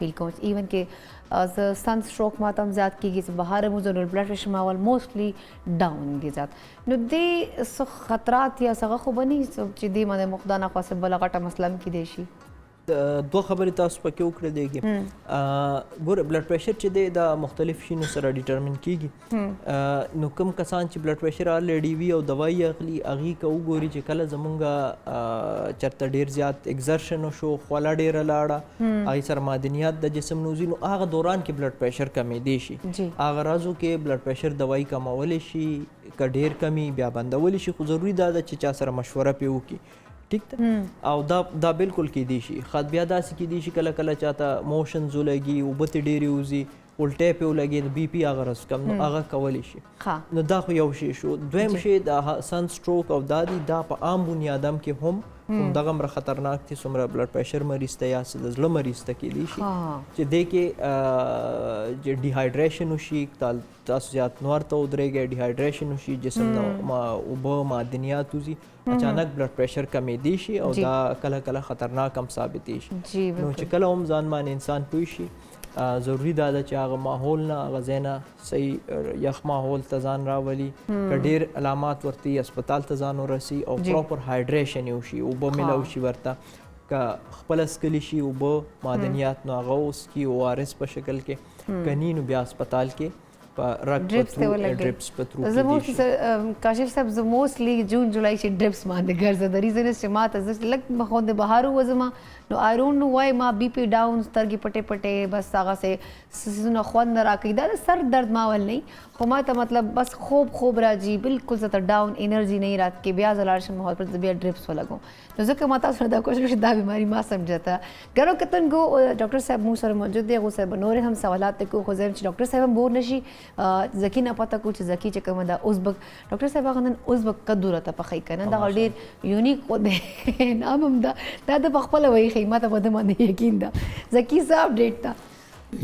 فیل کوم ایون کې زه سن سټروک ماته هم زیات کېږي چې بهر مو زه بلډ پریشر ما اول موسټلی ډاون دی زیات نو دې څه خطرات یا څه خو به نه چې دې باندې مو خدا نخواسته بله غټه مسله هم کیدی شي دوه خبرې تاسو پکې وکړې دیږي ګوره بلډ پریشر چې دی دا مختلف شینو سره ډیټرمن کیږي نو کوم کسان چې بلډ پریشر آلریډي وي او دوايي اخلي هغې که وګوري چې کله زمونږ چېرته ډېر زیات اګزرشن وشو خوله ډېره لاړه هغې سره معدنیات د جسم نوځي نو هغه دوران کې بلډ پریشر کمیدی شي هغه رازو کې بلډ پریشر دوايي کمولی شي که ډېر کمی بیا بندولی شي خو ضروري دا ده چې چا سره مشوره پرې وکړي ټیک ده او دا بالکل کیدی شي خاص بیا داسې کیدی شي کله کله چاته موشنز ولګي اوبه ترې ډېرې وځي الټی پې ولګي د بي پي هغه رس کم نو هغه کولی شي نو دا خو یو شی شو دویم شی د سن سټروک او دا دي دا په عام بنیادم کې هم همدغه مره خطرناک دي څومره بلډ پریشر مریض ته یا د زړه مریض ته کیدی شي چې دې کې ډیهایډریشن وشي تاسو زیات نور ته ودرېږئ ډیهایډریشن وشي جسم نه اوبه معدنیات وځي اچانک بلډ پریشر کمیدی شي او دا کله کله خطرناک هم ثابتېږي شي نو چې کله هم ځان باندې انسان پوه شي ضروري دا ده چې هغه ماحول نه هغه ځای نه صحیح یخ ماحول ته ځان راولي که ډېر علامات ورته هسپتال ته ځان ورسي او پراپر هایډریشن یې وشي اوبه میلاو شي ورته که خپله څښلی شي اوبه معدنیات نو هغه وڅښي او آر اس په شکل کې که نی نو بیا هسپتال کې ډرپس په ترو زموږ کاشف صاحب زه موسټلی جون جولای چې ډرپس باندې ګرځه د ریزن چې ما ته زه لږ مخوندې بهر وځم نو آی ډونټ نو وای ما بی پی ډاون سترګې پټې پټې بس هغسې سیزونه خوند نه راکوي دا د سر درد ما ول نه خو ما ته مطلب بس خوب راځي بالکل زه ته ډاون انرژي نه رات کې بیا زه لاړ شم هاسپټل ته بیا ډرپس ولګوم نو ځکه ما تاسو نه دا کوشش دا بیماری ما سمجھتا ګرو کتن گو ډاکټر صاحب مو سره موجود دی هغه سره نور هم سوالات کو خو زم چې ډاکټر صاحب بور نشي زکی نه پته کو چې زکی چې کوم دا ازبک ډاکټر صاحب هغه نن ازبک کدوره ته پخې کنه دا ډېر یونیک خو دی نام هم دا د خپل وای خیمه ته بده باندې یقین ده زکی صاحب ډیټ تا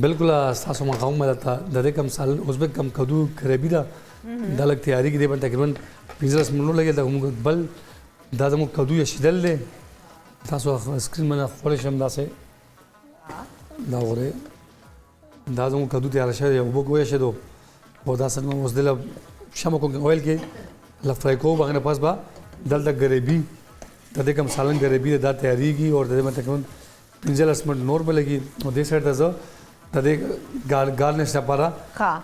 بالکل تاسو ما قوم مدته د دې کم سال ازبک کم کدو کربی دا د لک تیاری کې دی باندې تقریبا 15 منټ لګي دا موږ بل دا زمو کدو یې شیدل له تاسو سکرین باندې خوري شم داسې دا وره دا زمو کدو تیار شوی او وګوي شه دو او دا سره اوس دل شمو کو اویل کې لفرای کو باندې پاس با دل د غریبی د دې کم سالن غریبی دا تیاریږي او د دې متکون 15 منټ نور بلګي او دې سره د دې گارنش لپاره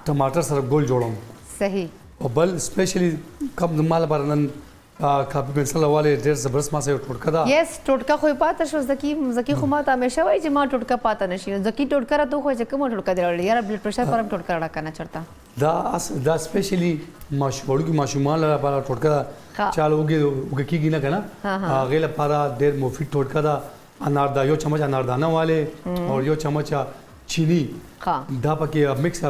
ټماټر سره ګول جوړوم صحیح او بل سپیشلی کم مال بارنن کاپی پنسل والے ډېر زبردست ما سره ټوټکا دا یس ټوټکا خو پاته شو زکی خو ما ته همیشه وای چې ما ټوټکا پاته نشي زکی ټوټکا را ته خو چې کوم ټوټکا دی یار بلډ پریشر پرم ټوټکا را کنه چرته دا سپیشلی ماشوړو کې ماشومان لپاره ټوټکا چالوږي کیږي نه کنه هغه لپاره ډېر مفید ټوټکا دا انار دا یو چمچ اناردانه والے اور یو چمچ چینی دا پکې مکس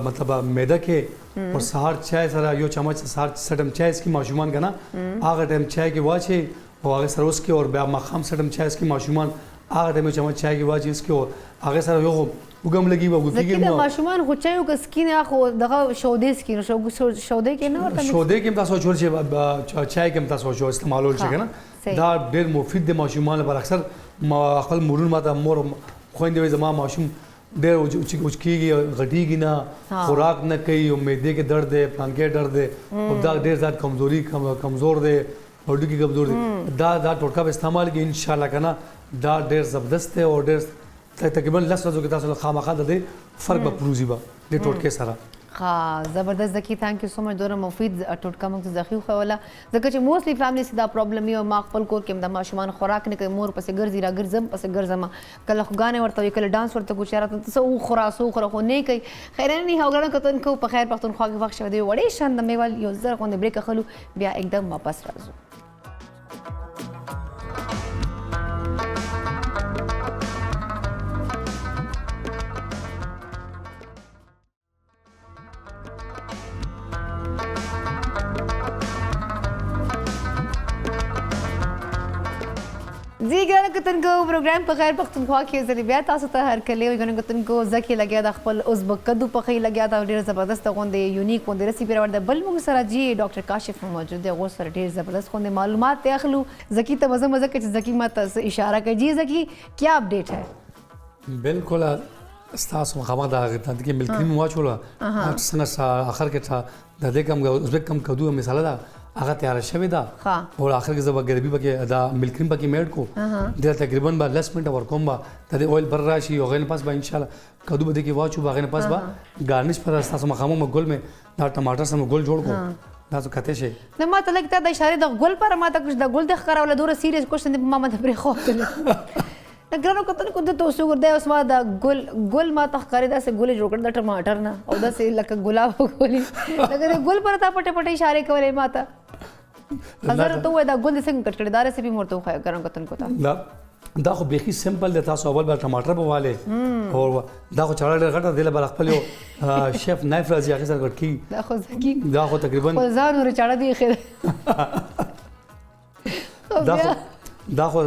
مطلب میده کې اور سهار چای سره یو چمچ سهار سټم چای اس کی ماشومان کنه هغه ټیم چای کې واچي او هغه سره اوس کې اور بیا مخام سټم چای اس کی ماشومان هغه ټیم چمچ چای کې واچي اس کې اور هغه سره یو وګم لګي و ګوتی ځکه کې د ماشومان خو چایو که سکین خو دغه شودې سکین شودې کې نه ورته شودې کې تاسو چور چې چای کې تاسو شو استعمالول شي کنه دا ډېر مفید دی ماشومان لپاره اکثر ما خپل مورون ماته مور خويندې وي زما ماشوم ډېر اوچ کېږي غټېږي نه خوراک نه کوي او معدې کې درد دی پلان کې درد دی او دا ډېر زیات کمزور دی هډوکي کې کمزور دی دا ټوټکا به استعمال کې ان شاء الله کنه دا ډېر زبردست دی او ډېر تقریبا 10 ورځې کې تاسو خامخا د دې فرق به پروزي به د ټوټکې سره ها زبردست ذکی ثانک یو سو مچ دوره مفید ټوټکا موږ زخیو خوله ځکه چې موستلی فیملی سي دا پرابلم یو ما خپل کور کې د ماشومان خوراک نه کوي مور پسې ګرځي را ګرځم پسې ګرځم کله خغانه ورته کله ډانس ورته کو چارته تاسو خراسو خو نه کوي خیر نه هغه کتن کو په خیر پختونخوا کې وخت شو دی وړې شان د میوال یو زر خو نه بریک خلو بیا एकदम واپس راځو जी ګرانو کتونکو پروګرام په خیر پختونخوا کې زری بیا تاسو ته هر کله وي ګرانو کتونکو ځکه لګیا د خپل ازبک کدو په خې لګیا دا ډیر زبردست غونډه یونیک غونډه ریسیپي ورته بل موږ سره جی ډاکټر کاشف موجود دی غو سره ډیر زبردست غونډه معلومات ته اخلو ځکه ته مزه مزه کې ځکه ماته اشاره کوي جی ځکه کیا اپډیټ ہے بالکل استاسو مخامخ دا غته کې ملکریم واچوله څنګه اخر کې تا د دې کم ازبک کم کدو مثال دا هغه تیار شوی دا او اخر کې زب غربي پکې دا ملکریم پکې میډ کو دا تقریبا با 10 منټه ور کوم با د اویل بر راشي او غن پاس با ان شاء الله کدو بده کې واچو باغ نه پاس با گارنش پر استاسو مخامخ مګل میں دا ټماټر سم ګل جوړ کو دا څه کته شي نو ما ته لګتا د اشاره د ګل پر ما ته کچھ د ګل د خراوله دوره سیریس کوشن د ماما د پرې خو ګرانو کتل کو د توسو ګرځي اوس ما د ګل ما ته خاري دا سه ګل جوړ کړ د ټماټر نه او دا سه لکه ګلاب ګولي لکه ګل پر تا پټه پټه اشاره کولې ما ته حضرت ته دا ګل څنګه کټ کړی دا ریسیپي مرته خو ګرانو کتل کو تا دا خو بيخي سمپل دی تاسو اول به ټماټر بواله او دا خو چاړه ډېر غټه دی بل خپل یو شیف نایف راځي هغه سره ګټ کی دا خو ځکی دا خو تقریبا ځان ور چاړه دی خیر دا خو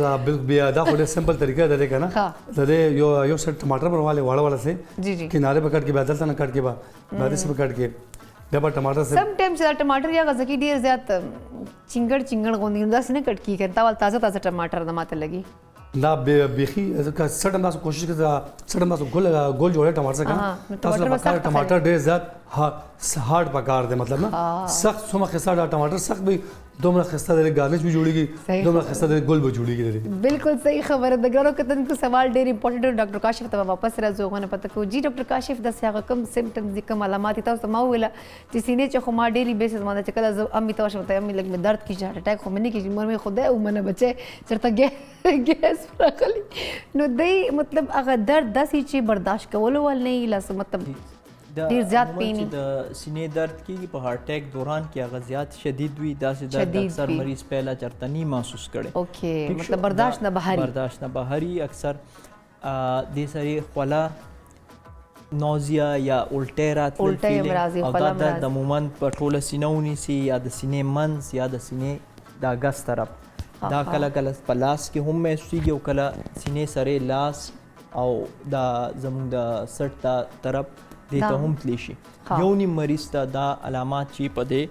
بیا دا خو ډېر سمپل طریقه ده کنه دا یو سر ټماټر بواله واړه واړه سه جی جی کناره په کټ کې بدل نه کټ کې با بعد سے کټ کې دا ټماټر سه سم ټائم چې ټماټر یا غزکی ډیر زیات چنګړ غوندي دا سینه کټ کی کرتا ول تازه ټماټر د ماته لګي دا بيخي ځکه سټم تاسو کوشش کړئ سټم تاسو ګول جوړه ټماټر څنګه تاسو لپاره ټماټر ډېر زیات هارد پکار دی مطلب نه سخت سمه خسته دا ټماټر سخت به دومره خسته د گارنش بھی جوړیږي دومره خسته د ګل به جوړیږي بالکل صحیح خبره د ګرو کتن کو سوال ډېر امپورټنت ډاکټر کاشف ته واپس راځو غو نه پته کو جی ډاکټر کاشف د سیاغه کم سمپټمز دي کوم علامات تاسو ما ویل چې سینې چې خو ما ډېری بیسز باندې چې کله امي تاسو ته امي لګ درد کی هارت اٹیک خو منی کی مور می خدای او منه بچي چرته ګیس راغلی نو دای مطلب هغه درد داسې چې برداشت کول ول نه لاس مطلب ډیر زیات پینی د سینې درد کیږي په هارت اٹیک دوران کې هغه زیات شدید وي داسې درد اکثر مریض پهلا چرته نه محسوس کړي اوکې مطلب برداشت نه بهاري اکثر د سری خلا نوزیا یا الټی راتلل او دا درد عموما په ټوله سینه ونیسي یا د سینې منځ یا د سینې د اګس طرف دا کله کله په لاس کې هم محسوسیږي او کله سینې سره لاس او دا زموږ د سټ طرف دې ته هم تلی شي یو نیم مریض ته دا علامات چې په دې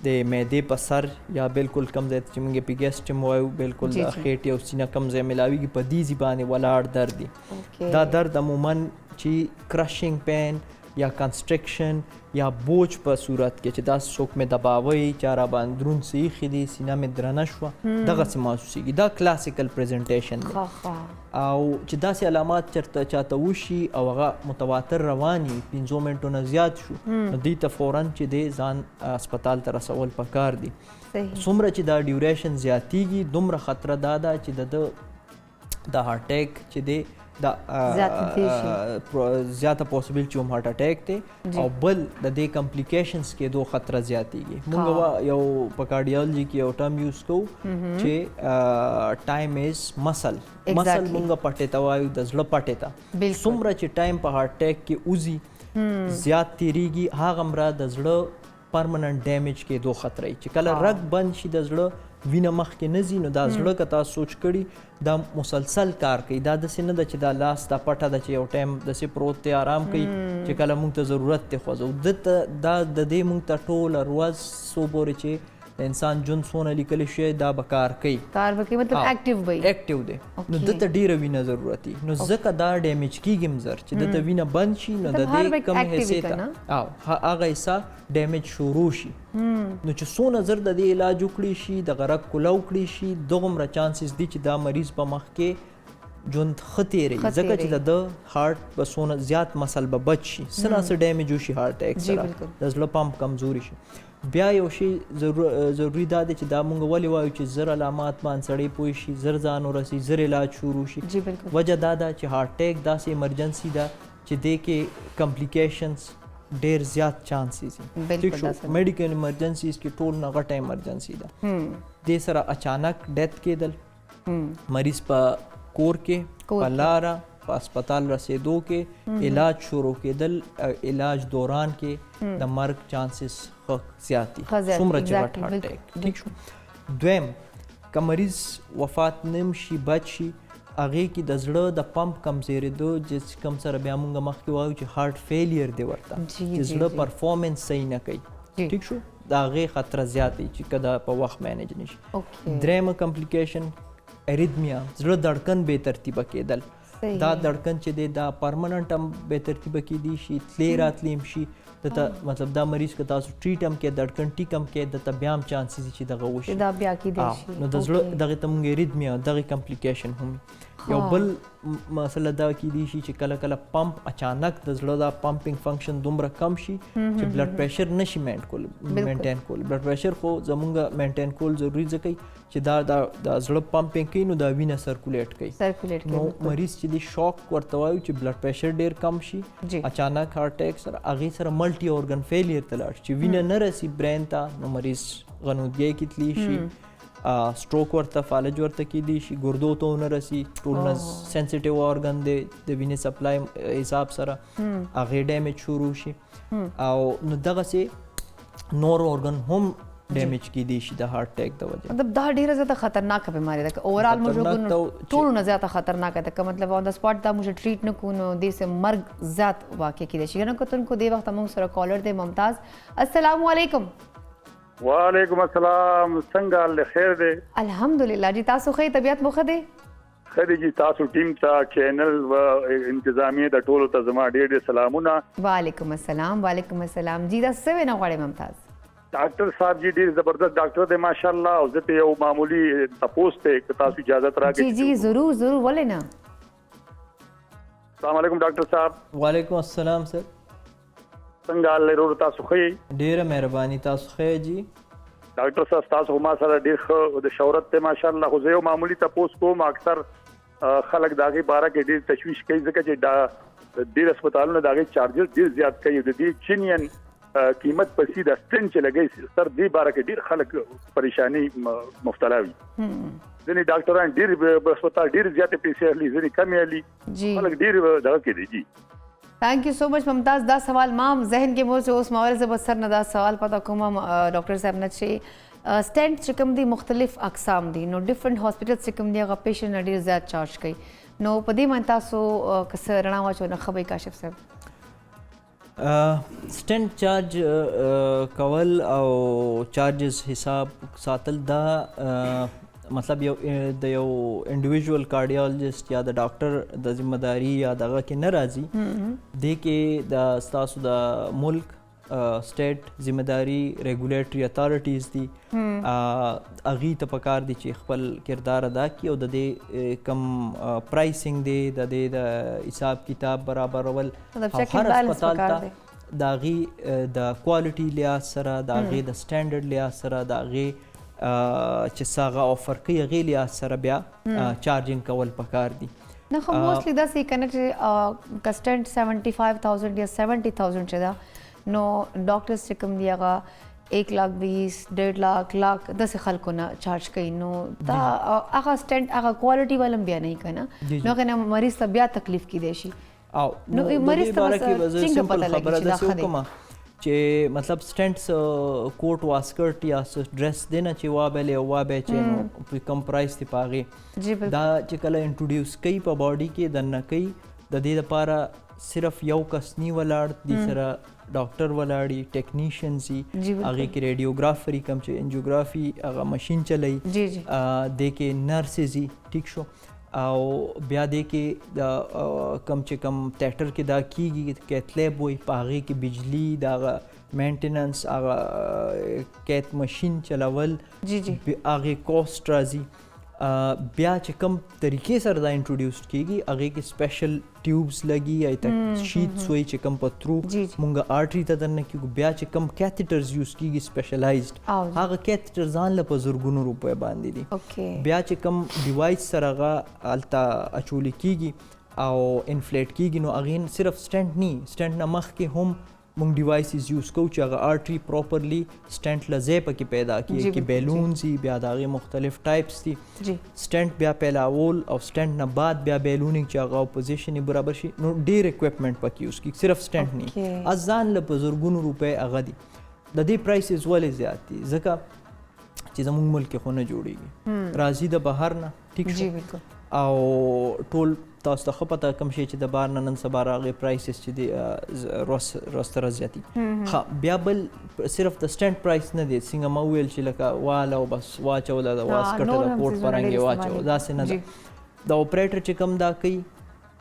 د معدې په سر یا بالکل کم ځای چې موږ پیګسټم وایو بالکل د خېټې او سینه کم ځای ملاویږي په دې زبانه ولاړ درد دی دا درد عموما چې کرشینګ پین یا کنسټرکشن یا بوج په صورت کې چې دا څوک مې دباوي چاره باندې درون سي خدي سینه مې درنه شو دغه څه محسوسيږي دا کلاسیکل پریزنټیشن دی او چې داسې علامات چاته وشي او هغه متواتر رواني 15 منټو نه زیات شو نو دې ته فوراً چې دی ځان هسپتال ته رسول پکار دي څومره چې دا ډیوریشن زیاتیږي دومره خطر دا ده چې د هارت اٹیک چې دی دا زیاته پوسیبل چې هم هارت اٹیک ته او بل د دې کمپلیکیشنز کې دوه خطر زیاتیږي موږ یو په کارډیالوجي کې یو ټرم یوز کوو چې ټایم از مسل موږ پټه تا وایو د زړه پټه تا څومره چې ټایم په هارت اٹیک کې اوزي زیات تیریږي هغه مراد د زړه پرمننٹ ډیمیج کې دوه خطرې چې کله رګ بند شي د زړه وینه مخکې نه ځي نو دا زړه که تاسو سوچ کړي دا مسلسل کار کوي دا داسې نه ده چې دا لاس دا پټه ده چې یو ټایم داسې پروت دی آرام کوي چې کله موږ ته ضرورت دی خوځو دته دا د دې موږ ته ټوله ورځ څو پورې چې د انسان ژوند څونه لیکلی شوی دا به کار کوي کار به کوي مطلب اکټیو وي اکټیو دی نو دته ډیره وینه ضرورت دی نو ځکه دا ډیمیج کیږي هم زر چې دته وینه بند شي نو د دې کم حصې ته هغه حصه ډیمیج شروع شي نو چې څونه زر د دې علاج وکړي شي د غرق کولو وکړي شي دومره چانسز دي چې دا مریض په مخ کې ژوند ښه تېروي ځکه چې د هارټ به څونه زیات مسل به بچ شي څه نه څه ډیمیج وشي هارټ اټیک سره د زړه پمپ کمزوري شي بیا یو شی ضروري دا دی چې دا مونږ ولې وایو چې زر علامات باندې سړی پوه شي زر ځان ورسي زر علاج شروع شي وجه دا ده چې هارټ اټیک داسې ایمرجنسي ده چې دې کې کمپلیکیشنز ډیر زیات چانسز دي ٹھیک شو میډیکل ایمرجنسیز کې ټول نه غټه ایمرجنسي ده دې سره اچانک ډیث کېدل مریض په کور کې په لاره په هسپتال رسېدو کې علاج شروع کېدل علاج دوران کې د مرګ چانسز زیات دي څومره چې غټ هارټ اټیک ٹھیک شو دویم که مریض وفات نیم شي بچ شي هغې کې د زړه د پمپ کمزورېدو چې کوم سره بیا موږ مخکې وایو چې هارټ فیلیر دی ورته چې زړه پرفارمنس صحیح نه کوي ٹھیک شو د هغې خطره زیات دی چې که دا په وخت مینج نه شي درېیمه کمپلیکیشن اریدمیا زړه دړکن بې ترتیبه کېدل دا دړکن چې دی دا پرمننټ هم بې ترتیبه کېدی شي تلې راتلې هم شي دته مطلب دا مریض که تاسو ټریټ هم کې دړکن ټیک هم کې دته بیا هم چانسز چې دغه وشي دا بیا کېدی شي نو د زړه دغې ته موږ اریدمیا دغې کمپلیکیشن هم یو بل مسله دا کېدی شي چې کله کله پمپ اچانک د زړه دا پمپینګ فنکشن دومره کم شي چې بلډ پریشر نشي مینټین کول بلډ پریشر خو زمونږ مینټین کول ضروري ځکه چې دا د زړه پمپینګ کوي نو دا وینه سرکولیټ کوي نو مریض چې دی شاک ورته وایو چې بلډ پریشر ډیر کم شي اچانک هارټ اټیک سره هغې سره ملټي اورګن فیلیر ته لاړ شي چې وینه نه رسي برین ته نو مریض غنودګۍ کې تللی شي سټروک ورته فالج ورته کېدی شي ګردو ته ونه رسي ټول نه سینسیټیو اورګن دی د وینې سپلای حساب سره هغې ډیمیج شروع شي او نو دغسې نور اورګن هم ډیمیج کېدی شي د هارټ اټیک د وجه مطلب دا ډیره زیاته خطرناکه بیماری ده که اوورال موږ ټولو نه زیاته خطرناکه ده که مطلب آن د سپاٹ دا موږ ټریټ نه کړو نو دې سے مرګ زیات واقع کېدی شي ګرانو کتونکو دې وخت موږ سره کالر دی ممتاز السلام علیکم وعلیکم السلام څنګه حال خیر دی الحمدلله جی تاسو ښه طبیعت مو ښه دی ښه دی جی تاسو ټیم ته چینل و انتظامیه د ټولو ته زما ډېر ډېر سلامونه وعلیکم السلام وعلیکم السلام جی دا څه وینا غواړئ ممتاز ډاکټر صاحب جی ډېر زبردست ډاکټر دی ماشاءالله او زه ته یو معمولی تپوس ته که تاسو اجازت راکړئ جی ضرور ولې نه السلام علیکم ډاکټر صاحب وعلیکم السلام سر څنګه حال لرو تاسو ښه ډیره مهرباني تاسو ښه جی ډاکټر صاحب تاسو ما سره ډیر ښه د شهرت ته ماشاءالله خو زه یو معمولی تپوس کوم اکثر خلک داغه باره کې ډیر تشویش کوي ځکه چې دا ډیر هسپتالونو داغه چارجز ډیر زیات کوي د دې چینین قیمت په سیده ستن چې لګي سر دې باره کې ډیر خلک پریشانی مبتلا وي ځینې ډاکټران ډیر په هسپتال ډیر زیات پیسې اخلي ځینې کم اخلي خلک ډیر دغه کوي جی thank you so much Mumtaz दा सवाल माम जहन के मुझे उस मावल से बसर न दा सवाल पता को डॉक्टर साहब ने स्टेंट चिकम दी मुख्तलिफ अकसाम दी नो डिफरेंट हॉस्पिटल चिकम दी अगर पेशेंट नडी ज़्यादा चार्ज कई नो पदी मनता सो कसर रना वाचो न खबई काशिफ साहब स्टेंट चार्ज कवल او चार्जेस حساب ساتل دا مطلب یو د یو انډیویژوال کارډیالوجسټ یا د ډاکټر د ذمہداري یا دغه کې نه راځي دې کې د ستاسو د ملک سټیټ ذمہداري ریګولیټري اتھارټیز دي هغې ته پکار دي چې خپل کردار ادا کړي او د دې کم پرایسینګ دی د دې د حساب کتاب برابرول هر هسپتال ته د هغې د کوالټي لحاظ سره د هغې د سټینډرډ لحاظ سره د هغې چې ساغه افر کوي هغې لحاظ سره بیا چارجینګ کول پکار دي نه خو موسټلی داسې که نه چې که سټنټ 75,000 یا 70,000 چې ده نو ډاکټرز چې کوم دي هغه 1,20,000 1,50,000 داسې خلکو نه چارج کوي نو دا هغه سټنټ هغه کوالټي والا بیا نه که نه نو که نه مریض ته بیا تکلیف کیدی شي او نو مریض ته څنګه پته لګي چې دا ښه دی چې مطلب سټنټس کوټ واسکټ یا ډریس دی نه چې وابلې او وابې چې نو په کم پرایس دی په هغې دا چې کله انټروډیوس کوي په باډي کې دننه کوي د دې لپاره صرف یو کس نی ولاړ دي سره ډاکټر ولاړي ټیکنیشینز وي هغې کې ریډیوګرافري کم چې انجیوګرافي هغه مشین چلوي دې کې نرسز وي ټیک شو او بیا دې کې د کم چې کم تیټر کې دا کیږي کیتلیب وایي په هغې کې بجلی د هغه مینټیننس هغه کیت مشین چلول هغې کوسټ راځي بیا چې کم طریقې سره دا انټروډیوس کیږي هغې کې سپیشل ټیوبس لګي یا ته شیټس وایي چې کم په تھرو مونږ آرټري ته دننه کیږو بیا چې کم کیتیټرز یوز کیږي سپیشلایزډ هغه کیتیټر ځان له په زرګونو روپۍ باندې دي بیا چې کم ډیوایس سره هغه هلته اچولی کیږي او انفلیټ کیږي نو هغې صرف سټنټ نی سټنټ نه مخکې هم مونږ ډیوایسز یوز کوو چې هغه آرټري پراپرلی سټنټ له ځای پکې پیدا کیږي کې بیلونز وي بیا د هغې مختلف ټایپس دي سټنټ بیا پیلاول او سټنټ نه بعد بیا بیلونینګ چې هغه پوزیشن یې برابر شي نو ډېر اکوپمنټ پکې یوز کیږي صرف سټنټ نه ځان له په زرګونو روپۍ هغه دي د دې پرایسز ولې زیات دي ځکه چې زموږ ملک کې خو نه جوړیږي راځي د بهر نه ټیک شو او ټول تاسو ته ښه پته کوم شی چې د بهر نه نن سبا راغی پرایسز چې دي روسته زیاتي ښه بیا بل صرف د سټنټ پرایس نه دی څنګه ما وویل چې لکه واله او بس واچوله د واسکټه د کوټ په رنګ یې واچوه داسې نه ده د اپریټر چې کوم دا کوي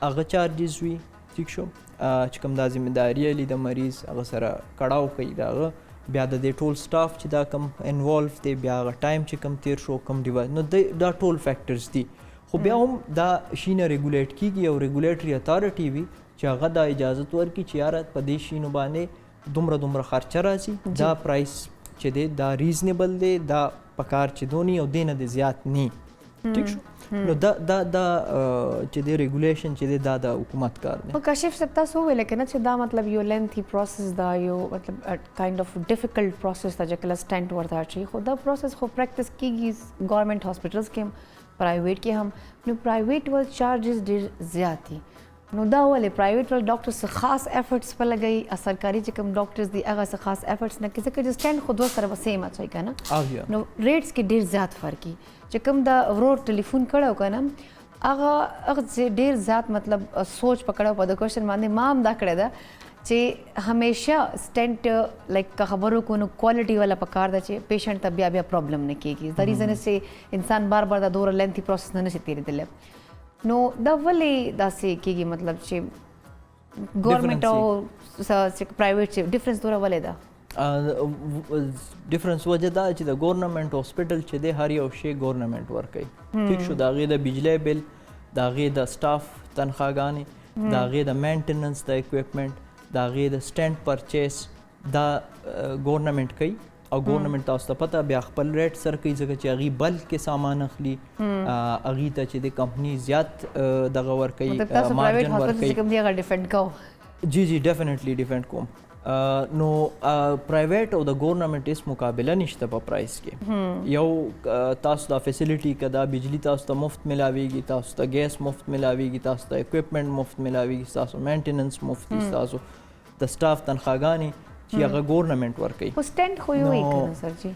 هغه چارجز وي ټیک شو چې کوم دا ذمهداري لري د مریض هغه سره کړاو کوي د هغه بیا د دې ټول سټاف چې دا کم انوالو دی بیا هغه ټایم چې کم تیر شو کم ډیوایس نو دا ټول فیکټرز دي خو بیا هم دا شي نه ریګولیټ کیږي او ریګولیټري اتارټي وي چې هغه دا اجازت ورکړي چې یاره په دې شینو باندې دومره خرچه راځي دا پرایس چې دی دا ریزنیبل دی دا پکار چې دونی او دې نه دی زیات نی ټیک شو نو دا چې دی ریګولیشن چې دی دا د حکومت کار دی خو کاشف صاحب تاسو وویل کنه چې دا مطلب یو لینتھی پروسس دا یو مطلب کایند اف ډیفیکلټ پروسس دا چې کله سټنټ ورته اچي خو دا پروسس خو پریکټس کیږي ګورنمنٹ هاسپټلز کې پرایویټ کې هم نو پرایویټ ول چارجز ډېر زیات دي نو دا ولې پرایویټ ول ډاکټر څه خاص ایفرټس په لګوي سرکاري چې کوم ډاکټرز دي هغه څه خاص ایفرټس نه کوي ځکه چې سټنټ خو دوه سره سیم اچوي که نه نو ریټس کې ډېر زیات فرق وي چې کوم دا ورور ټلیفون کړی که نه هغه ډېر زیات مطلب سوچ پکړی په د کوشچن باندې ما هم دا کړی ده چې همیشه سټنټ لایک که خبرو کو نو کوالټي والا پکار ده چې پیشنټ ته بیا پرابلم نه کیږي د ریزن چې انسان بار دا دوره لینتھی پروسس نه نشي تیریدلی نو دا ولې داسې کیږي مطلب چې ګورنمنٹ او پرایویټ چې ډیفرنس دوره ولې ده ډیفرنس وجه دا چې د ګورنمنٹ هاسپټل چې دی هر یو شی ګورنمنٹ ورکوي ټیک شو د هغې د بجلی بل د هغې د سټاف تنخواګانې د هغې د مینټیننس د اکوپمنټ د هغې د سټنټ پرچیس دا ګورنمنٹ کوي او ګورنمنٹ تاسو ته پته بیا خپل ریټ سر کوي ځکه چې هغې بلک کې سامان اخلي هغې ته چې د کمپني زیات دغه ورکوي مارجن ورکوي جی ډیفینیټلی ډیفینډ کوم نو پرایویټ او د ګورنمنٹ هیڅ مقابله نشته په پرایس کې یو تاسو دا فیسیلیټي که دا بجلی تاسو ته مفت ملاویږي تاسو ته ګیس مفت ملاویږي تاسو ته اکوپمنټ مفت ملاویږي تاسو مینټیننس مفت دي تاسو د سټاف تنخواګانې چې هغه ګورنمنٹ ورکوي خو سټنټ خو یو یې که نه سر جی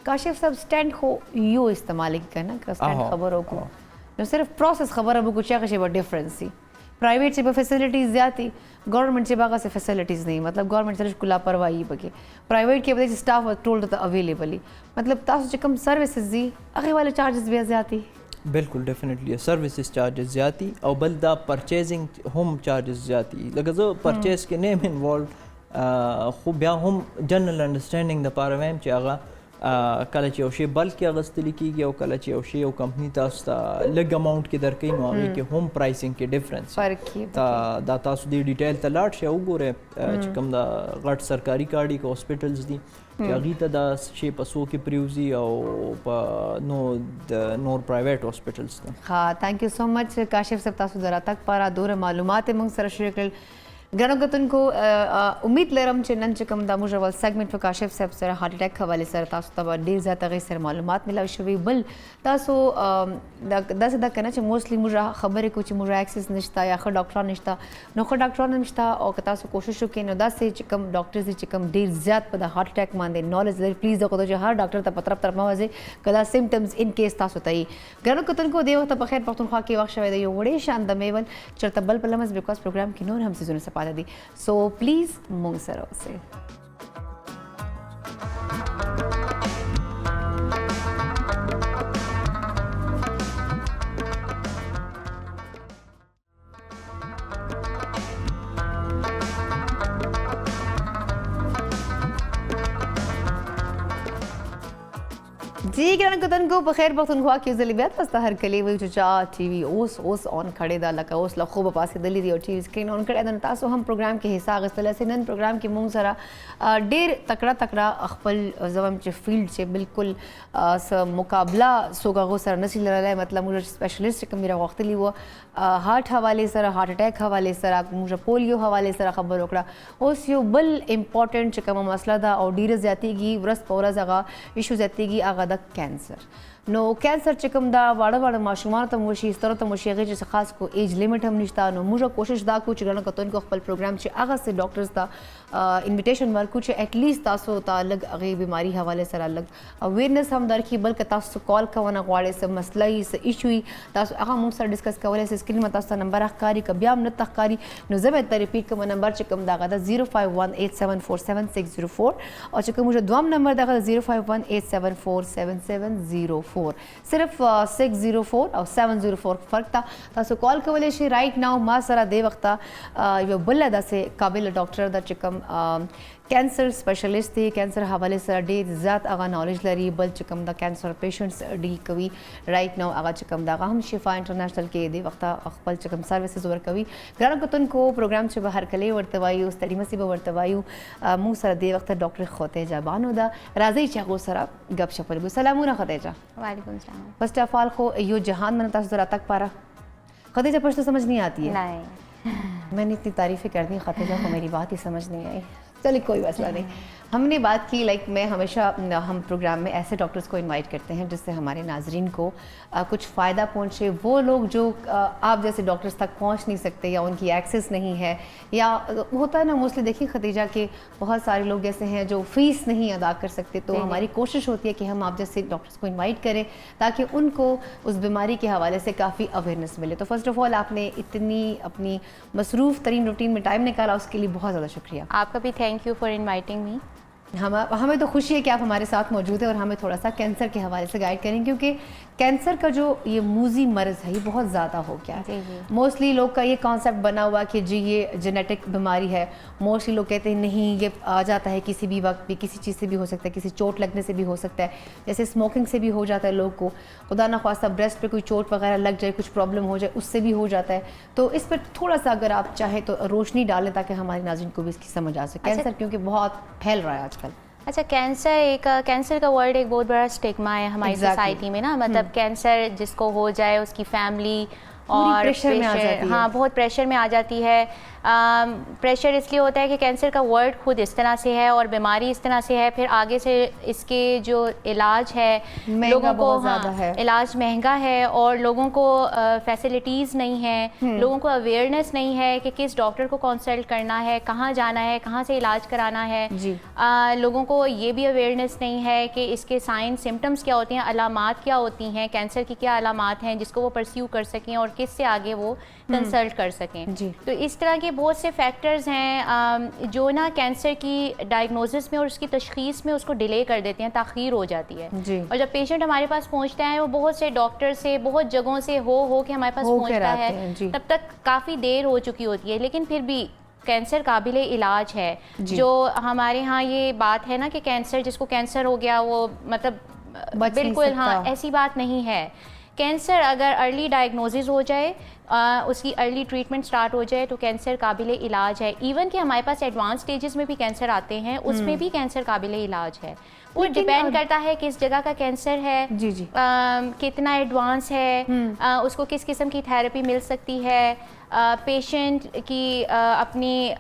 کاشف صاحب سټنټ خو یو استعمال یې که نه که سټنټ خبر وکړو نو صرف پروسس خبره به وکړو چې هغه شی به ډفرنس وي پرایویټ چې به فیسیلیټیز زیات وي ګورنمنٹ چې به هغه څه فیسیلیټیز نه وي مطلب ګورنمنٹ سره ښکلا پروايي پکې پرایویټ کې به چې سټاف ټول ته اویلیبل وي مطلب تاسو چې کوم سروسز دي هغې والا چارجز بیا زیات دي بالکل ډیفینیټلی سروسز چارجز زیات دي او بل دا پرچیزنګ هم چارجز زیات دي لکه زه پرچیز کې نه یم انوالو خو بیا هم جنرل انډرسټینډینګ دپاره وایم چې هغه کله چې یو شی بلک کې اخیستلی کېږي او کله چې یو شی یو کمپني تاسو ته لږ اماونټ کې درکوي نو هغې کې هم پرایسینګ کې ډفرنس دا تاسو دې ډیټیل ته لاړ شئ وګورئ چې کوم دا غټ سرکاري کاډي که هاسپټلز دي چې هغې ته دا شی په څو کې پریوځي او په نور پرایویټ هاسپټلز ته ها تھینک یو سو مچ کاشف صاحب تاسو د راتګ لپاره دومره معلومات یې موږ سره شریک کړل ग्रानोगतन को उम्मीद लरम चिन्नन चिकम दा मुजवल सेगमेंट पर काशिफ साहब सर हार्ट अटैक हवाले सर तासो तब ढेर ज़्यादा गई सर मालूमात मिला शवी बल तासो दस दा कहना चे मोस्टली मुझा खबर कुछ मुझा एक्सेस निश्ता या खर डॉक्टर निश्ता नौकर डॉक्टर निश्ता और कतासो कोशिश के नो दस से चिकम डॉक्टर से चिकम ढेर ज़्यादा पदा हार्ट अटैक मानदे नॉलेज ले प्लीज़ दो जो हर डॉक्टर तब तरफ मवाजे कदा सिम्टम्स इन केस तासो तई ग्रानोगतन को देव तब खैर पख्तूनख्वा के वक्त शवे यो वड़े शान दमेवन चरता बल पलमस बिकॉज प्रोग्राम की नोर हमसे जुने सपादा दी सो प्लीज मूंग सरो से जी ग्रानोगतन को बखैर पख्तूनख्वा की ज़लिबियत पस्ता हर कली वही जो टीवी ओस ऑन खड़े दा लका ओस लखो पास दली दी और टीवी स्क्रीन ऑन करे दन तासो हम प्रोग्राम के हिस्सा गस्तला से नन प्रोग्राम के मूंग सरा डेर तकड़ा अखपल जवम चे फील्ड से बिल्कुल स मुकाबला सोगा गो सर नसी लला मतलब मुझे स्पेशलिस्ट का मेरा वक्त ली वो हार्ट हवाले सर हार्ट अटैक हवाले सर मुझे पोलियो हवाले सर खबर ओकड़ा ओस यो बल इम्पॉर्टेंट चिकम मसला दा और डीर जाती गी व्रस पौरा जगह इशू जाती गी आगा कैंसर नो कैंसर चिकम दा वाड़ा वाड़ा माशुमान तम वशी इस तरह तम वशी अगर जैसे खास को एज लिमिट हम निश्ता नो मुझे कोशिश दा कुछ गना कतन को खपल प्रोग्राम चे आगा से डॉक्टर्स दा इनविटेशन वर्क कुछ एटलीस्ट तासो ता अलग अगे बीमारी हवाले सर अलग अवेयरनेस हम दर की बल्कि तासो कॉल कवना ग्वाड़े से मसला ही से इशू ही तासो आगा मुंग सर डिस्कस कवले से स्क्रीन में तासो नंबर अखकारी कब्याम न तखकारी नो जब रिपीट का नंबर चिकम दा गा 0518747604 और चिकम मुझे दुआम नंबर दा गा 0518747704 सिर्फ 604 और 704 फ़र्क था तासो कॉल कवले शे राइट नाउ मा सरा दे वक्ता यो बल्ला दा से काबिल डॉक्टर दा चिकम कैंसर स्पेशलिस्ट थी कैंसर हवाले से डी ज़्यादा आगा नॉलेज लरी बल चिकम दा कैंसर पेशेंट्स डी कवी राइट नाउ आगा चिकम दा हम शिफा इंटरनेशनल के दे वक्ता अखबल चिकम सर्विसेज वर कवी ग्रानोगतन को प्रोग्राम से बाहर कले वर्तवायु स्टडी मसीब वर्तवायु मुंह सर दे वक्त डॉक्टर खोतेजा बानोदा राजी चागो सरा गप शपल बु सलामुना खोतेजा वालेकुम सलाम फर्स्ट ऑफ ऑल को यो जहान मन तास जरा तक पारा खोतेजा पढ़ तो समझ नहीं आती है नहीं मैंने इतनी तारीफ़ें कर दी खोतेजा को मेरी बात ही समझ नहीं आई चलिए कोई मसला नहीं हमने बात की लाइक मैं हमेशा हम प्रोग्राम में ऐसे डॉक्टर्स को इनवाइट करते हैं जिससे हमारे नाजरीन को कुछ फ़ायदा पहुंचे वो लोग जो आप जैसे डॉक्टर्स तक पहुंच नहीं सकते या उनकी एक्सेस नहीं है या होता है ना मोस्टली देखिए खतीजा के बहुत सारे लोग ऐसे हैं जो फ़ीस नहीं अदा कर सकते तो हमारी कोशिश होती है कि हम आप जैसे डॉक्टर्स को इन्वाइट करें ताकि उनको उस बीमारी के हवाले से काफ़ी अवेयरनेस मिले तो फर्स्ट ऑफ़ ऑल आपने इतनी अपनी मसरूफ़ तरीन रूटीन में टाइम निकाला उसके लिए बहुत ज़्यादा शुक्रिया आपका भी thank you for inviting me हमें तो खुशी है कि आप हमारे साथ मौजूद हैं और हमें थोड़ा सा कैंसर के हवाले से गाइड करें क्योंकि कैंसर का जो ये मूजी मर्ज़ है ये बहुत ज़्यादा हो गया है मोस्टली लोग का ये कॉन्सेप्ट बना हुआ कि जी ये जेनेटिक बीमारी है मोस्टली लोग कहते हैं नहीं ये आ जाता है किसी भी वक्त भी किसी चीज़ से भी हो सकता है किसी चोट लगने से भी हो सकता है जैसे स्मोकिंग से भी हो जाता है लोग को खुदा ना ख्वास्ता ब्रेस्ट पे कोई चोट वगैरह लग जाए कुछ प्रॉब्लम हो जाए उससे भी हो जाता है तो इस पर थोड़ा सा अगर आप चाहें तो रोशनी डालें ताकि हमारे नाज़रीन को भी इसकी समझ आ सके कैंसर क्योंकि बहुत फैल रहा है आजकल अच्छा कैंसर का वर्ड एक बहुत बड़ा स्टिग्मा है हमारी सोसाइटी में ना मतलब कैंसर जिसको हो जाए उसकी फैमिली और प्रेशर में आ जाती है हाँ बहुत प्रेशर में आ जाती है प्रेशर इसलिए होता है कि कैंसर का वर्ड खुद इस तरह से है और बीमारी इस तरह से है फिर आगे से इसके जो इलाज है लोगों को इलाज महंगा है और लोगों को फैसिलिटीज़ नहीं है लोगों को अवेयरनेस नहीं है कि किस डॉक्टर को कंसल्ट करना है कहाँ जाना है कहाँ से इलाज कराना है लोगों को ये भी अवेयरनेस नहीं है कि इसके साइन सिम्टम्स क्या होते हैं अलामात क्या होती हैं कैंसर की क्या अलामात हैं जिसको वो परस्यू कर सकें और किससे आगे वो कंसल्ट कर सकें तो इस तरह के बहुत से फैक्टर्स हैं जो ना कैंसर की डायग्नोसिस में और उसकी तशखीस में उसको डिले कर देते हैं ताख़ीर हो जाती है और जब पेशेंट हमारे पास पहुंचता है वो बहुत से डॉक्टर से बहुत जगहों से हो के हमारे पास पहुंचता है तब तक काफ़ी देर हो चुकी होती है लेकिन फिर भी कैंसर काबिले इलाज है जो हमारे यहाँ ये बात है ना कि कैंसर जिसको कैंसर हो गया वो मतलब बिल्कुल हाँ ऐसी बात नहीं है कैंसर अगर अर्ली डायग्नोसिस हो जाए उसकी अर्ली ट्रीटमेंट स्टार्ट हो जाए तो कैंसर काबिले इलाज है इवन कि हमारे पास एडवांस स्टेजेस में भी कैंसर आते हैं उसमें भी कैंसर काबिले इलाज है वो डिपेंड करता है किस जगह का कैंसर है कितना एडवांस है उसको किस किस्म की थेरेपी मिल सकती है पेशेंट की अपनी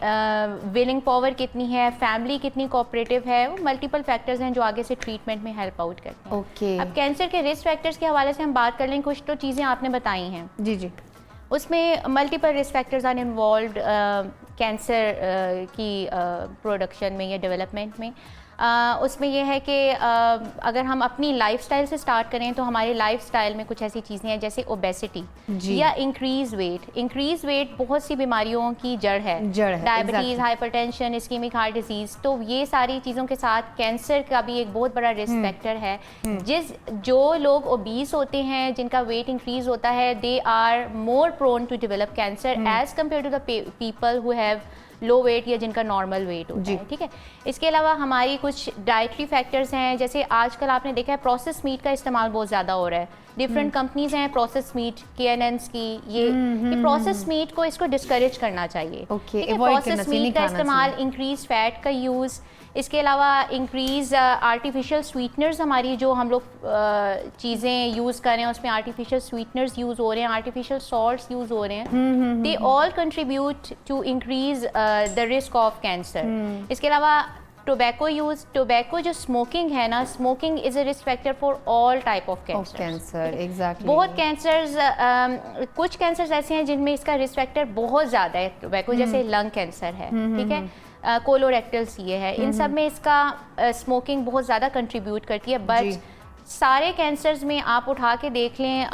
विलिंग पावर कितनी है, फैमिली कितनी कोऑपरेटिव है, वो मल्टीपल फैक्टर्स हैं जो आगे से ट्रीटमेंट में हेल्प आउट करते हैं। ओके, अब कैंसर के रिस्क फैक्टर्स के हवाले से हम बात कर लें। कुछ तो चीज़ें आपने बताई हैं जी जी, उसमें multiple risk factors are involved cancer की प्रोडक्शन में या डेवलपमेंट में। उसमें यह है कि अगर हम अपनी लाइफस्टाइल से स्टार्ट करें तो हमारे लाइफस्टाइल में कुछ ऐसी चीज़ें हैं जैसे ओबेसिटी या इंक्रीज वेट बहुत सी बीमारियों की जड़ है, diabetes, hypertension, ischaemic heart disease. तो ये सारी चीज़ों के साथ कैंसर का भी एक बहुत बड़ा रिस्क फैक्टर है। जो लोग ओबीस होते हैं, जिनका वेट इंक्रीज होता है, they are more prone to develop cancer as compare to the people who have low weight या जिनका नॉर्मल वेट होता है। ठीक है, इसके अलावा हमारी कुछ डाइटरी फैक्टर्स हैं, जैसे आजकल आपने देखा है प्रोसेस मीट का इस्तेमाल बहुत ज़्यादा हो रहा है। डिफरेंट कंपनीज हैं प्रोसेस मीट, KNNs की, ये प्रोसेस मीट को इसको डिस्करेज करना चाहिए। प्रोसेस मीट का इस्तेमाल, इंक्रीज फैट का यूज़, इसके अलावा इंक्रीज आर्टिफिशियल स्वीटनर्स, हमारी जो हम लोग चीज़ें यूज़ कर रहे हैं उसमें आर्टिफिशियल स्वीटनर्स यूज़ हो रहे हैं, आर्टिफिशियल सॉल्ट्स यूज़ हो रहे हैं, they all contribute to increase the risk of cancer. इसके अलावा टोबैको यूज़, टोबैको जो स्मोकिंग है ना, smoking is a risk factor for all type of cancer. Exactly, बहुत कैंसर्स, कुछ कैंसर्स ऐसे हैं जिनमें इसका रिस्क फैक्टर बहुत ज़्यादा है। टोबैको जैसे लंग कैंसर है, ठीक है, कोलोरेक्टल सीए है, इन सब में इसका स्मोकिंग बहुत ज़्यादा कंट्रीब्यूट करती है। बट सारे कैंसर्स में आप उठा के देख लें,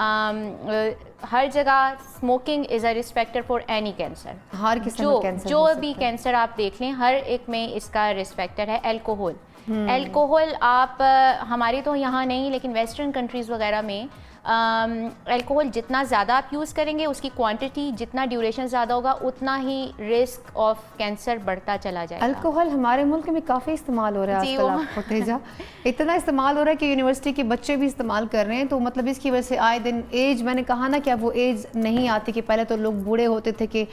हर जगह smoking is a risk factor for any cancer. हर किस्म का कैंसर, जो भी कैंसर आप देख लें, हर एक में इसका रिस्क फैक्टर है। अल्कोहल आप हमारे तो यहाँ नहीं लेकिन वेस्टर्न कंट्रीज़ वगैरह में अल्कोहल जितना ज़्यादा आप यूज़ करेंगे, उसकी क्वांटिटी, जितना ड्यूरेशन ज़्यादा होगा, उतना ही रिस्क ऑफ कैंसर बढ़ता चला जाएगा। अल्कोहल हमारे मुल्क में काफ़ी इस्तेमाल हो रहा है आजकल, तेजा इतना इस्तेमाल हो रहा है कि यूनिवर्सिटी के बच्चे भी इस्तेमाल कर रहे हैं। तो मतलब इसकी वजह से आए दिन एज, मैंने कहा ना कि अब वो एज नहीं आती कि पहले तो लोग बूढ़े होते थे कि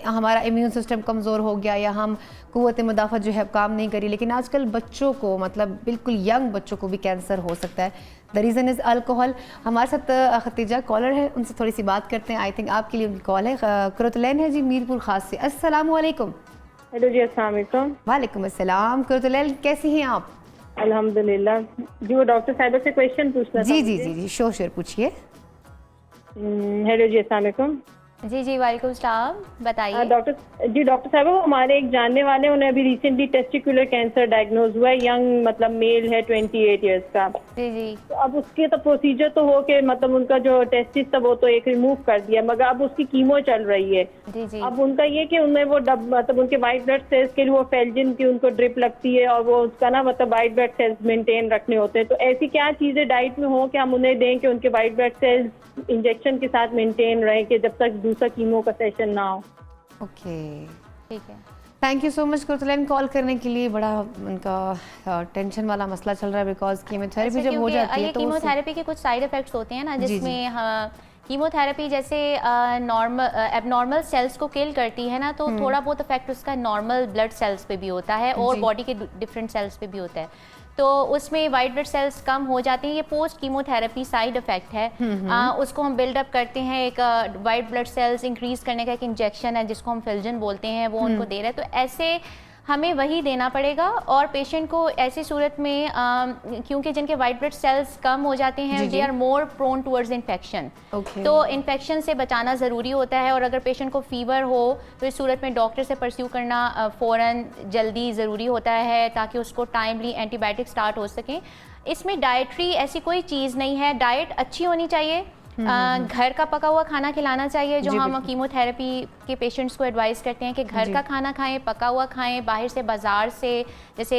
हमारा इम्यून सिस्टम कमज़ोर हो गया या हम क़ुव्वत मुदाफ़त जो है काम नहीं करी, लेकिन आजकल बच्चों को, मतलब बिल्कुल यंग बच्चों को भी कैंसर हो सकता है। The reason is alcohol. हमारे साथ खतीजा कॉलर है, उनसे थोड़ी सी बात करते हैं। आई थिंक आपके लिए उनकी कॉल है। कुरतुलैन है जी, मीरपुर खास से। अस्सलाम वालेकुम। हेलो जी, अस्सलाम वालेकुम। वालेकुम अस्सलाम। कुरतुलैन, कैसी हैं आप? अल्हम्दुलिल्लाह जी। वो डॉक्टर साहिबा से क्वेश्चन पूछना था। जी, श्योर पूछिए। हेलो जी, अस्सलाम वालेकुम। जी, वालेकुम सलाम, बताइए। डॉक्टर साहब, वो हमारे एक जानने वाले, उन्हें अभी रिसेंटली टेस्टिकुलर कैंसर डायग्नोज हुआ है, यंग मतलब मेल है, 28 इयर्स का। जी। तो अब उसके तो प्रोसीजर तो हो के मतलब उनका जो टेस्टिस था वो तो एक रिमूव कर दिया, मगर अब उसकी कीमो चल रही है। जी। अब उनका ये कि उन्हें वो मतलब उनके वाइट ब्लड सेल्स के लिए वो फेल्जिन की उनको ड्रिप लगती है और वो उसका ना मतलब वाइट ब्लड सेल्स मेंटेन रखने होते हैं। तो ऐसी क्या चीजें डाइट में हो कि हम उन्हें दें कि उनके वाइट ब्लड सेल्स इंजेक्शन के साथ मेंटेन रहे कि जब तक दूसरा कीमो का सेशन ना हो? ओके, ठीक है। Thank you so much Qurratulain call करने के लिए। बड़ा उनका टेंशन वाला मसला चल रहा है बिकॉज कीमोथेरेपी जब हो जाती है तो कीमोथेरेपी के कुछ साइड इफेक्ट्स होते हैं ना, जिसमें कीमोथेरेपी जैसे एबनॉर्मल सेल्स को किल करती है ना, तो थोड़ा बहुत इफेक्ट उसका नॉर्मल ब्लड सेल्स पे भी होता है और बॉडी के डिफरेंट सेल्स पे भी होता है। तो उसमें वाइट ब्लड सेल्स कम हो जाती हैं, ये पोस्ट कीमोथेरेपी साइड इफेक्ट है। उसको हम बिल्डअप करते हैं, एक वाइट ब्लड सेल्स इंक्रीज करने का एक इंजेक्शन है जिसको हम फिल्जन बोलते हैं, वो उनको दे रहे हैं। तो ऐसे हमें वही देना पड़ेगा और पेशेंट को ऐसी सूरत में क्योंकि जिनके वाइट ब्लड सेल्स कम हो जाते हैं, they are more prone towards infection, तो इन्फेक्शन से बचाना ज़रूरी होता है। और अगर पेशेंट को फीवर हो तो इस सूरत में डॉक्टर से परस्यू करना फ़ौरन जल्दी ज़रूरी होता है ताकि उसको टाइमली एंटीबायोटिक स्टार्ट हो सकें। इसमें डाइटरी ऐसी कोई चीज़ नहीं है, डाइट अच्छी होनी चाहिए, घर का पका हुआ खाना खिलाना चाहिए, जो हम कीमोथेरेपी के पेशेंट्स को एडवाइस करते हैं कि घर का खाना खाएं, पका हुआ खाएं, बाहर से बाजार से जैसे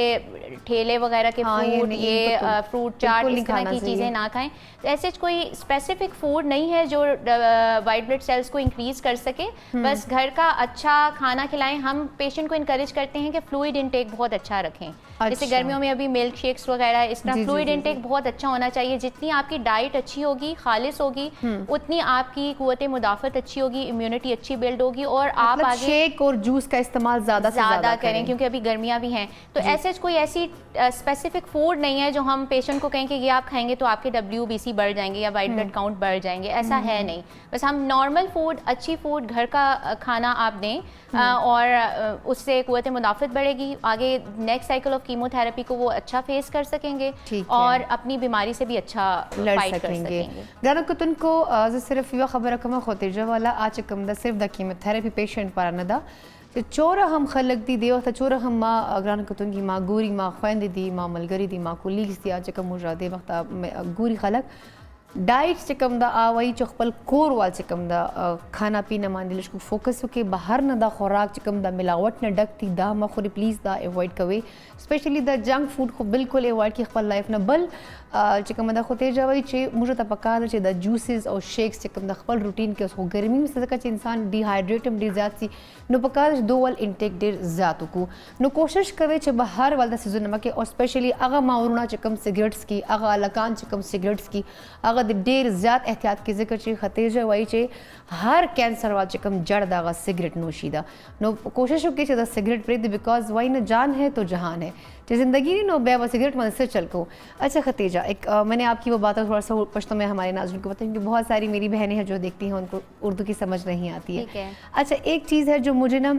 ठेले वगैरह के फूड, ये फ्रूट चाट, इस तरह की चीज़ें ना खाएं। तो ऐसे कोई स्पेसिफिक फूड नहीं है जो वाइट ब्लड सेल्स को इंक्रीज कर सके, बस घर का अच्छा खाना खिलाएं। हम पेशेंट को इनकरेज करते हैं कि फ्लूइड इंटेक बहुत अच्छा रखें। जैसे गर्मियों में अभी मिल्क शेक्स वगैरह, इस तरह फ्लूइड इंटेक बहुत अच्छा होना चाहिए। जितनी आपकी डाइट अच्छी होगी, खालिस होगी, होगी उतनी आपकी कुव्वत मुदाफ़त अच्छी होगी, इम्यूनिटी अच्छी बिल्ड होगी और आप मतलब आगे शेक और जूस का इस्तेमाल ज़्यादा करें क्योंकि अभी गर्मियाँ भी हैं। तो ऐसे कोई ऐसी स्पेसिफिक फूड नहीं है जो हम पेशेंट को कहें कि ये आप खाएंगे तो आपके WBC बढ़ जाएंगे या वाइट ब्लड काउंट बढ़ जाएंगे, ऐसा है नहीं। बस हम नॉर्मल फूड, अच्छी फूड, घर का खाना आप दें और उससे कुव्वत मुदाफ़त बढ़ेगी, आगे नेक्स्ट साइकिल ऑफ कीमोथेरेपी को वो अच्छा फेस कर सकेंगे और अपनी बीमारी से भी अच्छा लड़ फाइट कर सकेंगे। सकेंगे। गाना कुतन को सिर्फ यह खबर कमा खोतेजा वाला आज कम दा सिर्फ द कीमोथेरेपी पेशेंट पर नदा चोरा हम खलक दी देव चोरा हम माँ ग्रान कुतन की माँ गोरी माँ ख्वान दी माँ मलगरी दी माँ कोलीग्स दी आज कम मुझा दे वक्त गोरी खलक डाइट चिकम दा आवई चखपल कोर वाल चिकम दा खाना पीना मान दिलश को फोकस हो के बाहर न दा खुराक चिकम दा मिलावट न डकती दा मखोरी प्लीज़ दा अवॉइड कवे स्पेशली द जंक फूड को बिल्कुल अवॉइड की खपल लाइफ न बल चिकम दा खोते जावई चे मुझे तपका चे द जूसेस और शेक्स चिकम दा खपल रूटीन के उसको गर्मी में सका चे इंसान डिहाइड्रेट में ज़्यादा सी नो पका दो वाल इंटेक डेर ज़ातु को नो कोशिश कवे चे बाहर वाला सीजन में के और स्पेशली अगा मावरुना चिकम सिगरेट्स की अगा लकान चिकम सिगरेट्स की अगा ढेर ज़्यादा एहतियात के जिक्र चे खतेजा वही चे हर कैंसर वाल चिकम जड़ दागा सिगरेट नोशीदा नो कोशिश हो के चे द सिगरेट ब्रेक बिकॉज वही न जान है तो जहान है जो ज़िंदगी नो बेवा सिगरेट मन से चल को। अच्छा खतीजा एक मैंने आपकी वो बात थोड़ा सा पश्तो में हमारे नाज़रीन को बताया क्योंकि बहुत सारी मेरी बहनें हैं जो देखती हैं उनको उर्दू की समझ नहीं आती है। अच्छा एक चीज़ है जो मुझे ना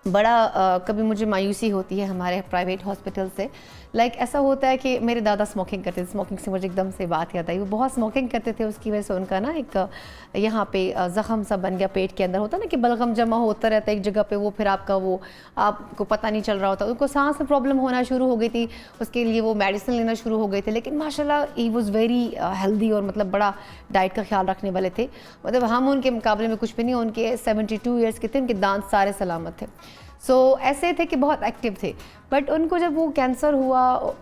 बड़ा कभी मुझे मायूसी होती है हमारे प्राइवेट हॉस्पिटल से। लाइक ऐसा होता है कि मेरे दादा स्मोकिंग करते थे, स्मोकिंग से मुझे एकदम से बात याद आई, वो बहुत स्मोकिंग करते थे, उसकी वजह से उनका ना एक यहाँ पे ज़ख़म सा बन गया पेट के अंदर, होता ना कि बलगम जमा होता रहता है एक जगह पे, वो फिर आपका वो आपको पता नहीं चल रहा होता, उनको सांस में प्रॉब्लम होना शुरू हो गई थी, उसके लिए वो मेडिसिन लेना शुरू हो गए थे। लेकिन माशाल्लाह ही वॉज़ वेरी हेल्दी और मतलब बड़ा डाइट का ख्याल रखने वाले थे, मतलब हम उनके मुकाबले में कुछ भी नहीं। उनके 72 ईयर्स के थे, उनके दांत सारे सलामत थे, ऐसे थे कि बहुत एक्टिव थे। बट उनको जब वो कैंसर हुआ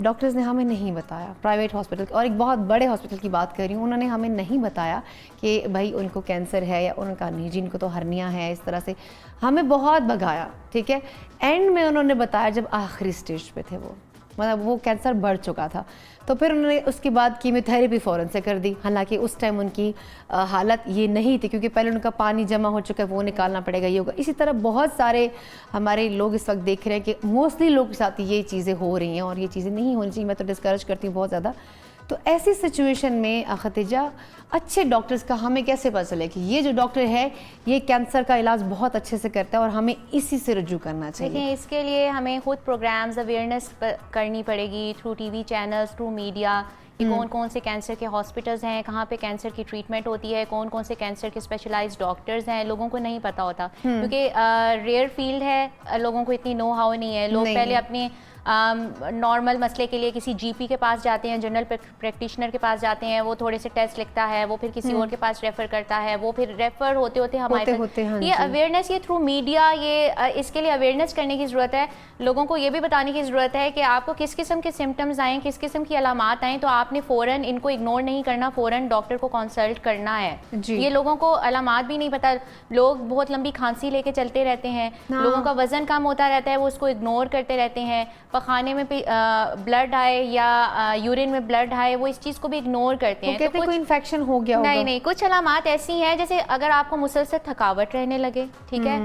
डॉक्टर्स ने हमें नहीं बताया, प्राइवेट हॉस्पिटल और एक बहुत बड़े हॉस्पिटल की बात कर रही हूँ, उन्होंने हमें नहीं बताया कि भाई उनको कैंसर है या उनका नहीं, जिनको तो हर्निया है, इस तरह से हमें बहुत भगाया। ठीक है, एंड में उन्होंने बताया जब आखिरी स्टेज पे थे वो, मतलब वो कैंसर बढ़ चुका था, तो फिर उन्होंने उसके बाद कीमोथेरेपी फ़ौरन से कर दी। हालांकि उस टाइम उनकी हालत ये नहीं थी क्योंकि पहले उनका पानी जमा हो चुका है, वो निकालना पड़ेगा, ये होगा। इसी तरह बहुत सारे हमारे लोग इस वक्त देख रहे हैं कि मोस्टली लोग के साथ ये चीज़ें हो रही हैं और ये चीज़ें नहीं होनी चाहिए। मैं तो डिस्करेज करती हूँ बहुत ज़्यादा। तो ऐसी सिचुएशन में खतीजा अच्छे डॉक्टर्स का हमें कैसे पता चले कि ये जो डॉक्टर है ये कैंसर का इलाज बहुत अच्छे से करता है और हमें इसी से रुजू करना चाहिए? देखिए, इसके लिए हमें खुद प्रोग्राम्स अवेयरनेस करनी पड़ेगी through TV channels, through media, कि कौन कौन से कैंसर के हॉस्पिटल्स हैं, कहाँ पे कैंसर की ट्रीटमेंट होती है, कौन कौन से कैंसर के स्पेशलाइज्ड डॉक्टर्स हैं। लोगों को नहीं पता होता क्योंकि रेयर फील्ड है, लोगों को इतनी नो हाउ नहीं है। लोग पहले अपने नॉर्मल मसले के लिए किसी जीपी के पास जाते हैं, जनरल प्रैक्टिशनर के पास जाते हैं, वो थोड़े से टेस्ट लिखता है, वो फिर किसी और के पास रेफ़र करता है, वो फिर रेफ़र होते होते हमारे ये अवेयरनेस, ये थ्रू मीडिया, ये इसके लिए अवेयरनेस करने की ज़रूरत है। लोगों को ये भी बताने की ज़रूरत है कि आपको किस किस्म के सिम्टम्स आएँ, किस किस्म की अलामात आएँ, तो आपने फ़ौरन इनको इग्नोर नहीं करना, फ़ौरन डॉक्टर को कंसल्ट करना है। ये लोगों को अलामात भी नहीं पता, लोग बहुत लंबी खांसी लेके चलते रहते हैं, लोगों का वज़न कम होता रहता है, वो उसको इग्नोर करते रहते हैं, पखाने में ब्लड आए या यूरिन में ब्लड आए, वो इस चीज़ को भी इग्नोर करते हैं। तो कोई इन्फेक्शन हो गया होगा? नहीं, कुछ अलामात ऐसी हैं जैसे अगर आपको मुसलसल थकावट रहने लगे, ठीक है,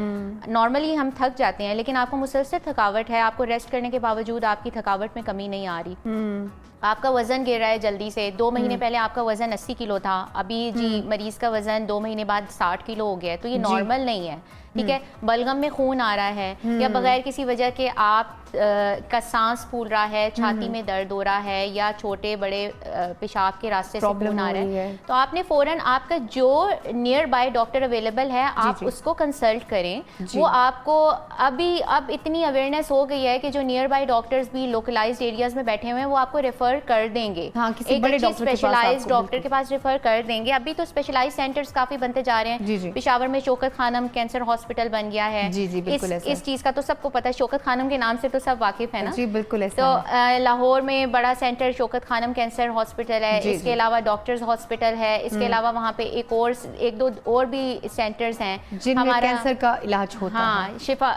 नॉर्मली हम थक जाते हैं लेकिन आपको मुसलसल थकावट है, आपको रेस्ट करने के बावजूद आपकी थकावट में कमी नहीं आ रही, आपका वज़न गिर रहा है जल्दी से, 2 महीने पहले आपका वज़न 80 किलो था, अभी जी मरीज़ का वज़न 2 महीने बाद 60 किलो हो गया है, तो ये नॉर्मल नहीं है। ठीक है, बलगम में खून आ रहा है या बगैर किसी वजह के आप का सांस फूल रहा है, छाती में दर्द हो रहा है या छोटे बड़े पेशाब के रास्ते से खून आ रहा है, तो आपने फ़ौरन आपका जो नियर बाय डॉक्टर अवेलेबल है आप उसको कंसल्ट करें। वो आपको अब इतनी अवेयरनेस हो गई है कि जो नियर बाय डॉक्टर्स भी लोकलाइज्ड एरियाज में बैठे हुए हैं वो आपको रेफर कर देंगे, एक अच्छे स्पेशलाइज्ड डॉक्टर के पास रेफर कर देंगे। अभी तो स्पेशलाइज्ड सेंटर्स काफ़ी बनते जा रहे हैं। पेशावर में शौकत खानम कैंसर हॉस्पिटल बन गया है, इस चीज़ का तो सबको पता है, शौकत खानम के नाम से तो सब वाकिफ है ना? जी बिल्कुल ऐसा। तो लाहौर में बड़ा सेंटर शौकत खानम कैंसर हॉस्पिटल है, इसके अलावा डॉक्टर्स हॉस्पिटल है, इसके अलावा वहाँ पे एक दो और भी सेंटर्स हैं जिनमें कैंसर का इलाज होता है। हाँ, शिफा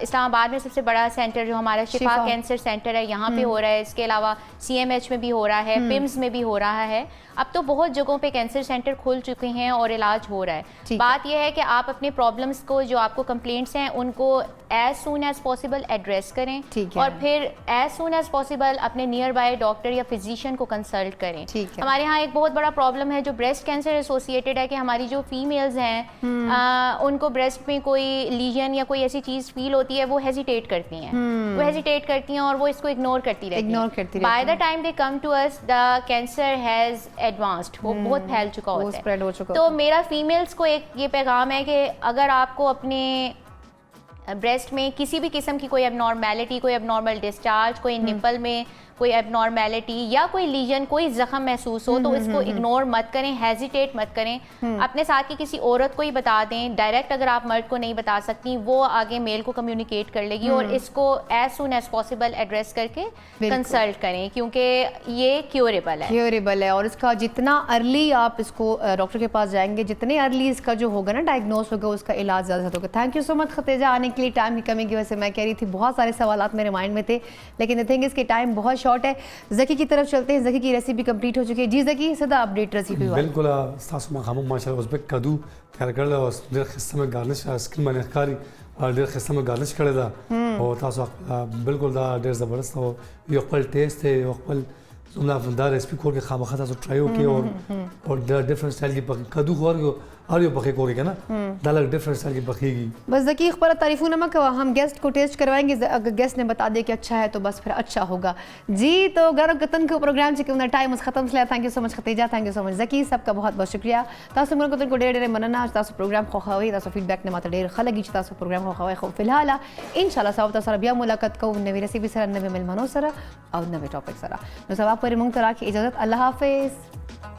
इस्लामाबाद में सबसे बड़ा सेंटर जो हमारा शिफा कैंसर सेंटर है यहाँ पे हो रहा है। इसके अलावा CMS PMH में भी हो रहा है, PIMS में भी हो रहा है। अब तो बहुत जगहों पे कैंसर सेंटर खुल चुके हैं और इलाज हो रहा है। बात यह है कि आप अपने प्रॉब्लम्स को, जो आपको कंप्लेंट्स हैं, उनको as soon as possible address करें और फिर एज सून एज पॉसिबल अपने नियर बाय डॉक्टर या फिजिशियन को कंसल्ट करें। हमारे यहाँ एक बहुत बड़ा प्रॉब्लम है जो ब्रेस्ट कैंसर एसोसिएटेड है कि हमारी जो फीमेल्स हैं उनको ब्रेस्ट में कोई लीजन या कोई ऐसी चीज फील होती है, वो हेजिटेट करती हैं, और वो इसको इग्नोर करती रहती हैं। By the time they come to us the cancer has advanced, वो बहुत फैल चुका होता है। तो मेरा फीमेल्स को एक ये पैगाम है कि अगर आपको अपने ब्रेस्ट में किसी भी किस्म की कोई एबनॉर्मेलिटी, कोई एबनॉर्मल डिस्चार्ज, कोई निपल में कोई एबनॉर्मेलिटी या कोई लीजन, कोई जख्म महसूस हो तो इसको इग्नोर मत करें, हेजिटेट मत करें। अपने साथ की किसी औरत को ही बता दें। डायरेक्ट अगर आप मर्द को नहीं बता सकती, वो आगे मेल को कम्युनिकेट कर लेगी और इसको as soon as possible address करके कंसल्ट करें, क्योंकि ये क्योरेबल है। और इसका जितना अर्ली आप इसको डॉक्टर के पास जाएंगे, जितने अर्ली इसका जो होगा ना डायग्नोस होगा, उसका इलाज ज़्यादा होगा। Thank you so much Khatija आने के लिए। टाइम की कमी की वजह से मैं कह रही थी बहुत सारे सवाल मेरे माइंड में थे, लेकिन द थिंग इसके टाइम बहुत शॉर्ट है। ज़की की तरफ चलते हैं। ज़की की रेसिपी कंप्लीट हो चुकी है। जी ज़की, सदा अपडेट रेसिपी बिल्कुल स्तासु मखामो माशाल्लाह उज़बेक कदू तैयार कړل او ډېر خسته مې ګارنش سکرین باندې ښکاري ډېر خسته مې ګارنش کړی دا او تاسو بالکل دا ډېر زبردست او یو خپل ټیسټ دی، یو خپل زموږ دا ریسپی کور کې خامخا تاسو ټرای وکړئ او د ډیفرنٹ سټایل کې کدو خورګو और यो पके कोरी ना दाल डिफरेंट स्टाइल की पकेगी। बस ज़की खबर तारीफों नमक हम गेस्ट को टेस्ट करवाएंगे, अगर गेस्ट ने बता दे कि अच्छा है तो बस फिर अच्छा होगा जी। तो गरम कतन के प्रोग्राम से टाइम खत्म से thank you so much Khatija, thank you so much Zaki, सबका बहुत बहुत शुक्रिया। तासु मन कतन को डेढ़ मनना तासु प्रोग्राम खोखावे तासु फीडबैक ने मात्र डेढ़ खलगी तासु प्रोग्राम खोखावे खो फिलहाल इंशाल्लाह सब तासु बिया मुलाकात को नवी रेसिपी सर नवे मेहमानों सर और नवे टॉपिक सर नो सब आप पर मुंग तरा की इजाजत। अल्लाह हाफिज़।